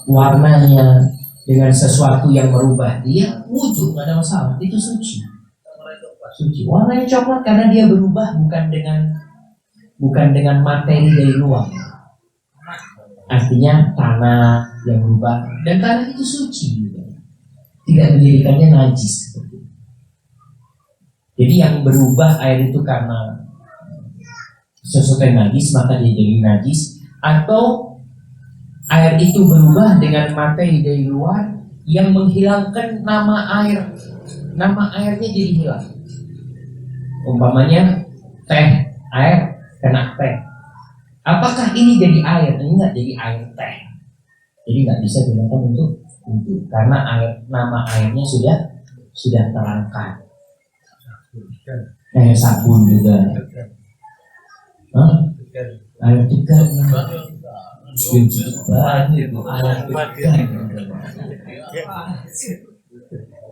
warnanya dengan sesuatu yang merubah dia, wujud nggak ada masalah, itu suci. Warnanya coklat karena dia berubah bukan dengan materi dari luar. Artinya tanah yang berubah, dan tanah itu suci juga. Tidak menjadikannya najis. Jadi yang berubah air itu karena sesuatu yang najis maka dia jadi najis, atau air itu berubah dengan materi dari luar yang menghilangkan nama airnya jadi hilang. Umpamanya teh, air kena teh, apakah ini jadi air? Enggak, jadi air teh. Jadi nggak bisa digunakan untuk itu karena nama airnya sudah terangkat. Sabun juga. Air tegar.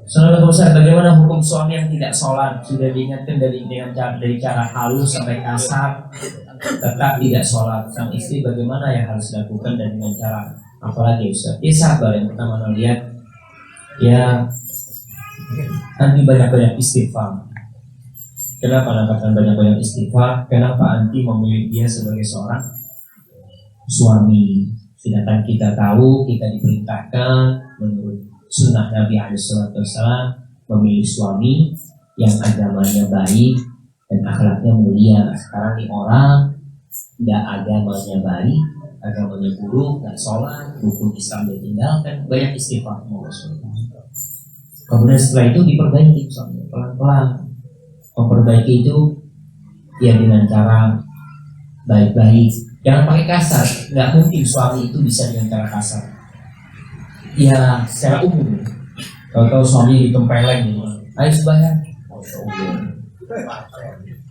Saudara Ustaz, bagaimana hukum suami yang tidak sholat? Sudah diingatkan dari cara halus sampai kasar, tetap tidak sholat. Sang istri bagaimana yang harus dilakukan dan dengan cara apalagi Ustaz? Dia sabar, yang pertama lihat ya, nanti banyak-banyak istighfar. Kenapa katakan banyak-banyak istighfar? Kenapa anti memilih dia sebagai seorang suami? Sedangkan kita tahu kita diperintahkan menurut sunnah Nabi SAW memilih suami yang agamanya baik dan akhlaknya mulia. Sekarang ini orang tidak agamanya baik, agamanya buruk, nggak sholat, hukum Islam dia tinggalkan, banyak istighfar. Kemudian setelah itu diperbaiki suami pelan-pelan. Memperbaiki itu ya dengan cara baik-baik, jangan pakai kasar. Nggak mungkin suami itu bisa dengan cara kasar. Ya secara umum, kalau suami ditempeleng gitu, ayo bayar.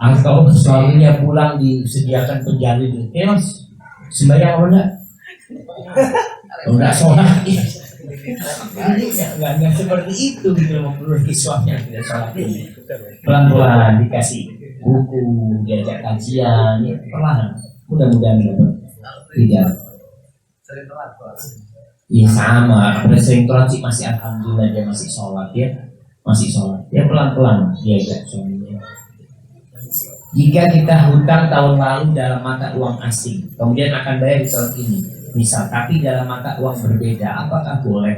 Atau suaminya pulang disediakan penjalin, mas sembahyang apa enggak? Enggak sholat. Enggak seperti itu gitu, memperbaiki suami yang tidak sholat. Pelan-pelan dikasih buku, diajak kajian, ya, perlahan. Mudah-mudahan tidak. Iya sama, udah sering telat sih masih alhamdulillah dia masih sholat ya, pelan-pelan diajak suaminya. Jika kita hutang tahun lalu dalam mata uang asing, kemudian akan bayar di tahun ini, misal, tapi dalam mata uang berbeda, apakah boleh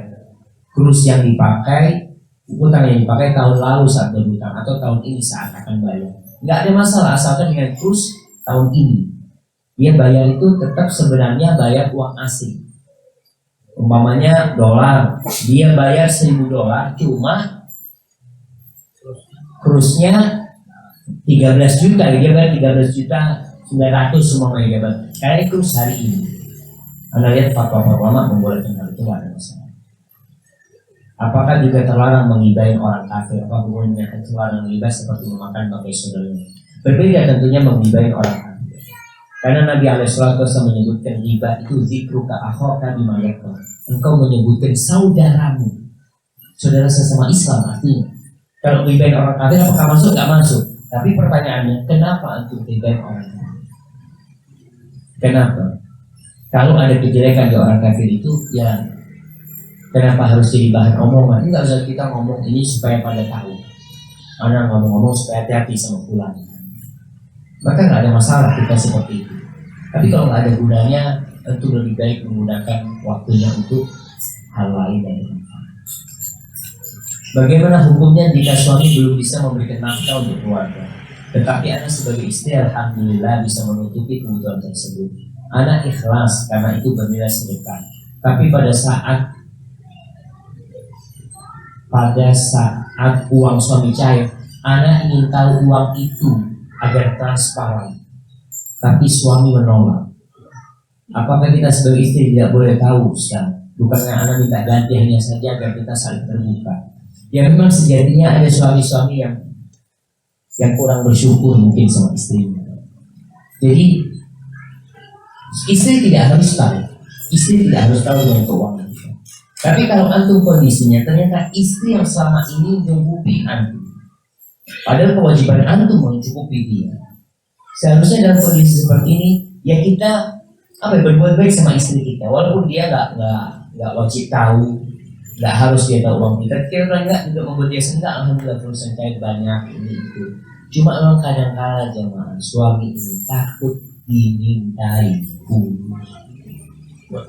kurs yang dipakai, utang yang dipakai tahun lalu saat berhutang atau tahun ini saat akan bayar? Nggak ada masalah asalkan dengan kurs tahun ini dia bayar itu tetap sebenarnya bayar uang asing. Umpamanya dolar, dia bayar $1.000, cuma cruise-nya 13 juta, dia bayar 13 juta 900 semua dia bayar. Karena itu hari ini. Anda lihat fatwa ulama membolehkan hal itu, ada masalah. Apakah juga terlarang menggibahin orang kafir? Apa hubungannya terlarang menggibah seperti memakan bangkai saudaranya? Berbeda tentunya menggibahin orang kafir. Karena Nabi SAW menyebutkan ghibah itu zikruka akhaka bima yakrah. Engkau menyebutkan saudaramu, saudara sesama Islam artinya. Kalau ghibahin orang kafir apakah masuk? Nggak masuk. Tapi pertanyaannya, kenapa antum ghibahin orang kafir? Kenapa? Kalau ada kejelekan di orang kafir itu, ya kenapa harus jadi bahan omongan? Enggak usah kita ngomong ini supaya pada tahu. Anda ngomong-ngomong supaya hati-hati sama pulang. Maka nggak ada masalah kita seperti itu. Tapi kalau nggak ada gunanya, tentu lebih baik menggunakan waktunya untuk hal lain yang bermanfaat. Bagaimana hukumnya jika suami belum bisa memberikan nafkah untuk keluarga, tetapi anak sebagai istri alhamdulillah bisa menutupi kebutuhan tersebut. Anak ikhlas karena itu bernilai sedekah. Tapi pada saat uang suami cair, anak ingin tahu uang itu agar transparan, tapi suami menolak. Apakah kita sebagai istri tidak boleh tahu sekarang? Bukannya anak minta ganti hanya saja agar kita saling terbuka. Ya memang sejatinya ada suami-suami yang kurang bersyukur mungkin sama istrinya. Jadi istri tidak harus tahu, istri tidak harus tahu dengan keuangan. Tapi kalau antum kondisinya ternyata istri yang selama ini menyugupi antum, padahal kewajiban antum mencukupi dia. Seharusnya dalam kondisi seperti ini, ya kita berbuat baik sama istri kita, walaupun dia nggak wajib tahu, nggak harus dia tahu uang kita. Kira-kira nggak juga membuat dia senang. Alhamdulillah perusahaan cair banyak ini itu. Cuma memang kadang-kala jemaah suami ini takut dimintai bonus. Buat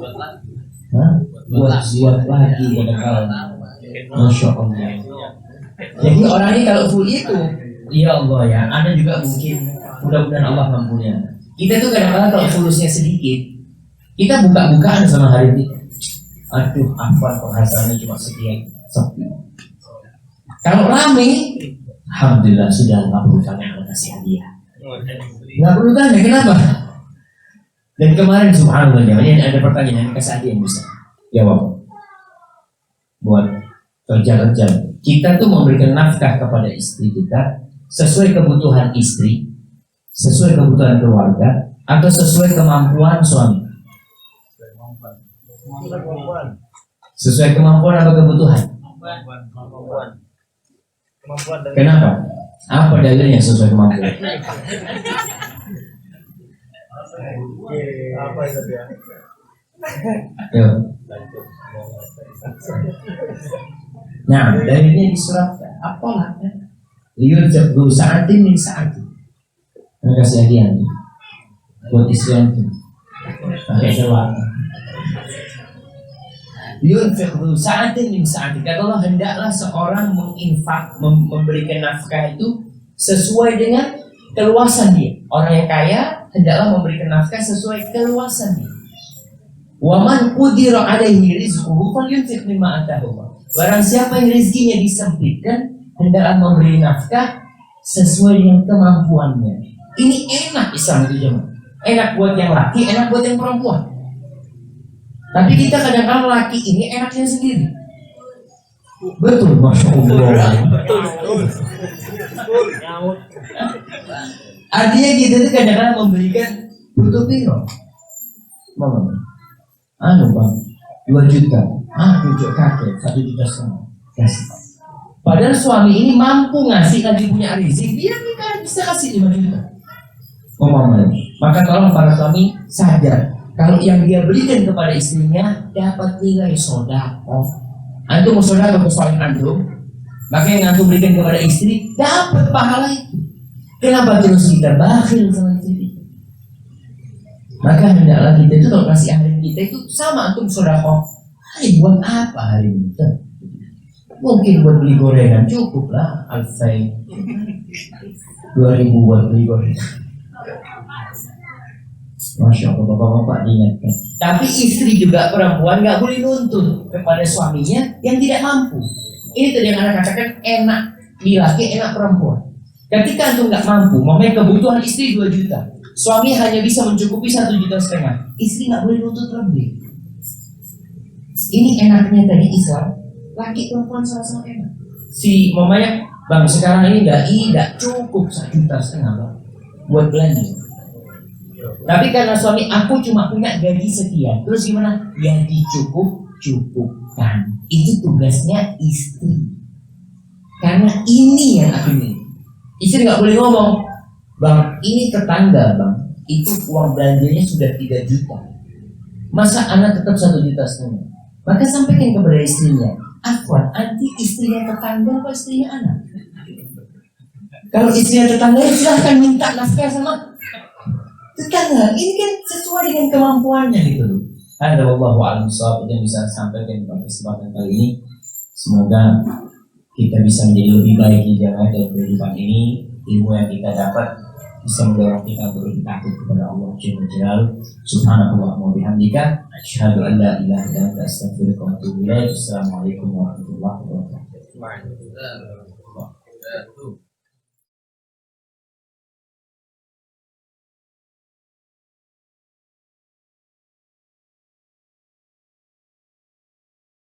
lagi kadang-kala. Masya Allah. Jadi orang ini kalau full itu, ya Allah ya, Anda juga mungkin mudah-mudahan Allah mampunya. Kita tuh kadang-kadang kalau fulusnya sedikit, kita buka-bukaan sama hari ini. Aduh, apa penghasilannya cuma sekian, sepi. Kalau rame, alhamdulillah sudah nggak perlu tanya, kasih hadiah. Nggak perlu tanya, kenapa? Dan kemarin subhanallah, ini ada pertanyaan yang kasih hadiah bisa jawab. Buat kerja-kerja. Kita tuh memberikan nafkah kepada istri kita sesuai kebutuhan istri, sesuai kebutuhan keluarga, atau sesuai kemampuan suami. Sesuai kemampuan apa kebutuhan? Kenapa? Apa dalilnya sesuai kemampuan? Apa itu dia? Yo. Nah, dalilnya di surat apalah? Lihat jabdu saatin min saatin. Mereka kasih hadiah nih buat istri antum. Pakai celana. Yunfiqdu sa'atin min sa'ati. Kata Allah, hendaklah seorang memberikan nafkah itu sesuai dengan keluasan dia. Orang yang kaya hendaklah memberikan nafkah sesuai keluasan dia. Wa man qudira alaihi rizquhu falyunfiq mimma ataahu Allah. Barang siapa yang rezekinya disempitkan, hendaklah memberi nafkah sesuai dengan kemampuannya. Ini enak Islam itu jemaah. Enak buat yang laki, enak buat yang perempuan. Tapi kita kadang-kadang laki ini enaknya sendiri. Betul, Masya Allah. Artinya kita itu kadang-kadang memberikan butuh piro. Mama, bang, 2 juta. Cucuk kakek, 1,5 juta kasih. Padahal suami ini mampu ngasih, lagi punya rezeki, dia bisa kasih 5 juta. Maka tolong para suami sadar, kalau yang dia berikan kepada istrinya dapat nilai sedekah. Antum mau sedekah ke suami antum, maka yang antum berikan kepada istri dapat pahala itu. Kenapa terus kita bakhil sama istri? Maka hendaklah kita itu kalau kasih hari kita itu sama antum sedekah. Hari buat apa hari ini? Mungkin buat beli gorengan cukup lah, alfai 2.000 buat beli gorengan. Masya Allah, bapak-bapak diingatkan. Tapi istri juga perempuan nggak boleh nuntut kepada suaminya yang tidak mampu. Ini tadi yang anak katakan enak laki, enak perempuan. Ketika antum nggak mampu, mamanya kebutuhan istri 2 juta, suami hanya bisa mencukupi 1,5 juta, istri nggak boleh nuntut lebih. Ini enaknya tadi Islam, laki perempuan sama-sama enak. Si mamanya, bang sekarang ini nggak cukup 1,5 juta bang buat belanja. Tapi karena suami aku cuma punya gaji sekian, terus gimana? Ya dicukupkan. Itu tugasnya istri. Karena ini yang aku ini. Istri nggak boleh ngomong, bang ini tetangga bang, itu uang belanjanya sudah 3 juta. Masa anak tetap 1,5 juta? Maka sampaikan kepada istrinya, Afwan, anti istrinya tetangga apa istrinya anak? Kalau istrinya tetangga silahkan minta nafkah sama tetangga. Ini kan sesuai dengan kemampuannya gitu loh. Ada wallahu a'lam bishawab yang bisa sampaikan pada kesempatan kali ini. Semoga kita bisa menjadi lebih baik di dalam kehidupan ini. Ilmu yang kita dapat bisa mendorong kita untuk lebih takut kepada Allah Jalla Jalaluhu. Subhanallah wa bihamdika asyhadu an la ilaha illa anta astaghfiruka wa atubu ilaik. Assalamualaikum warahmatullahi wabarakatuh.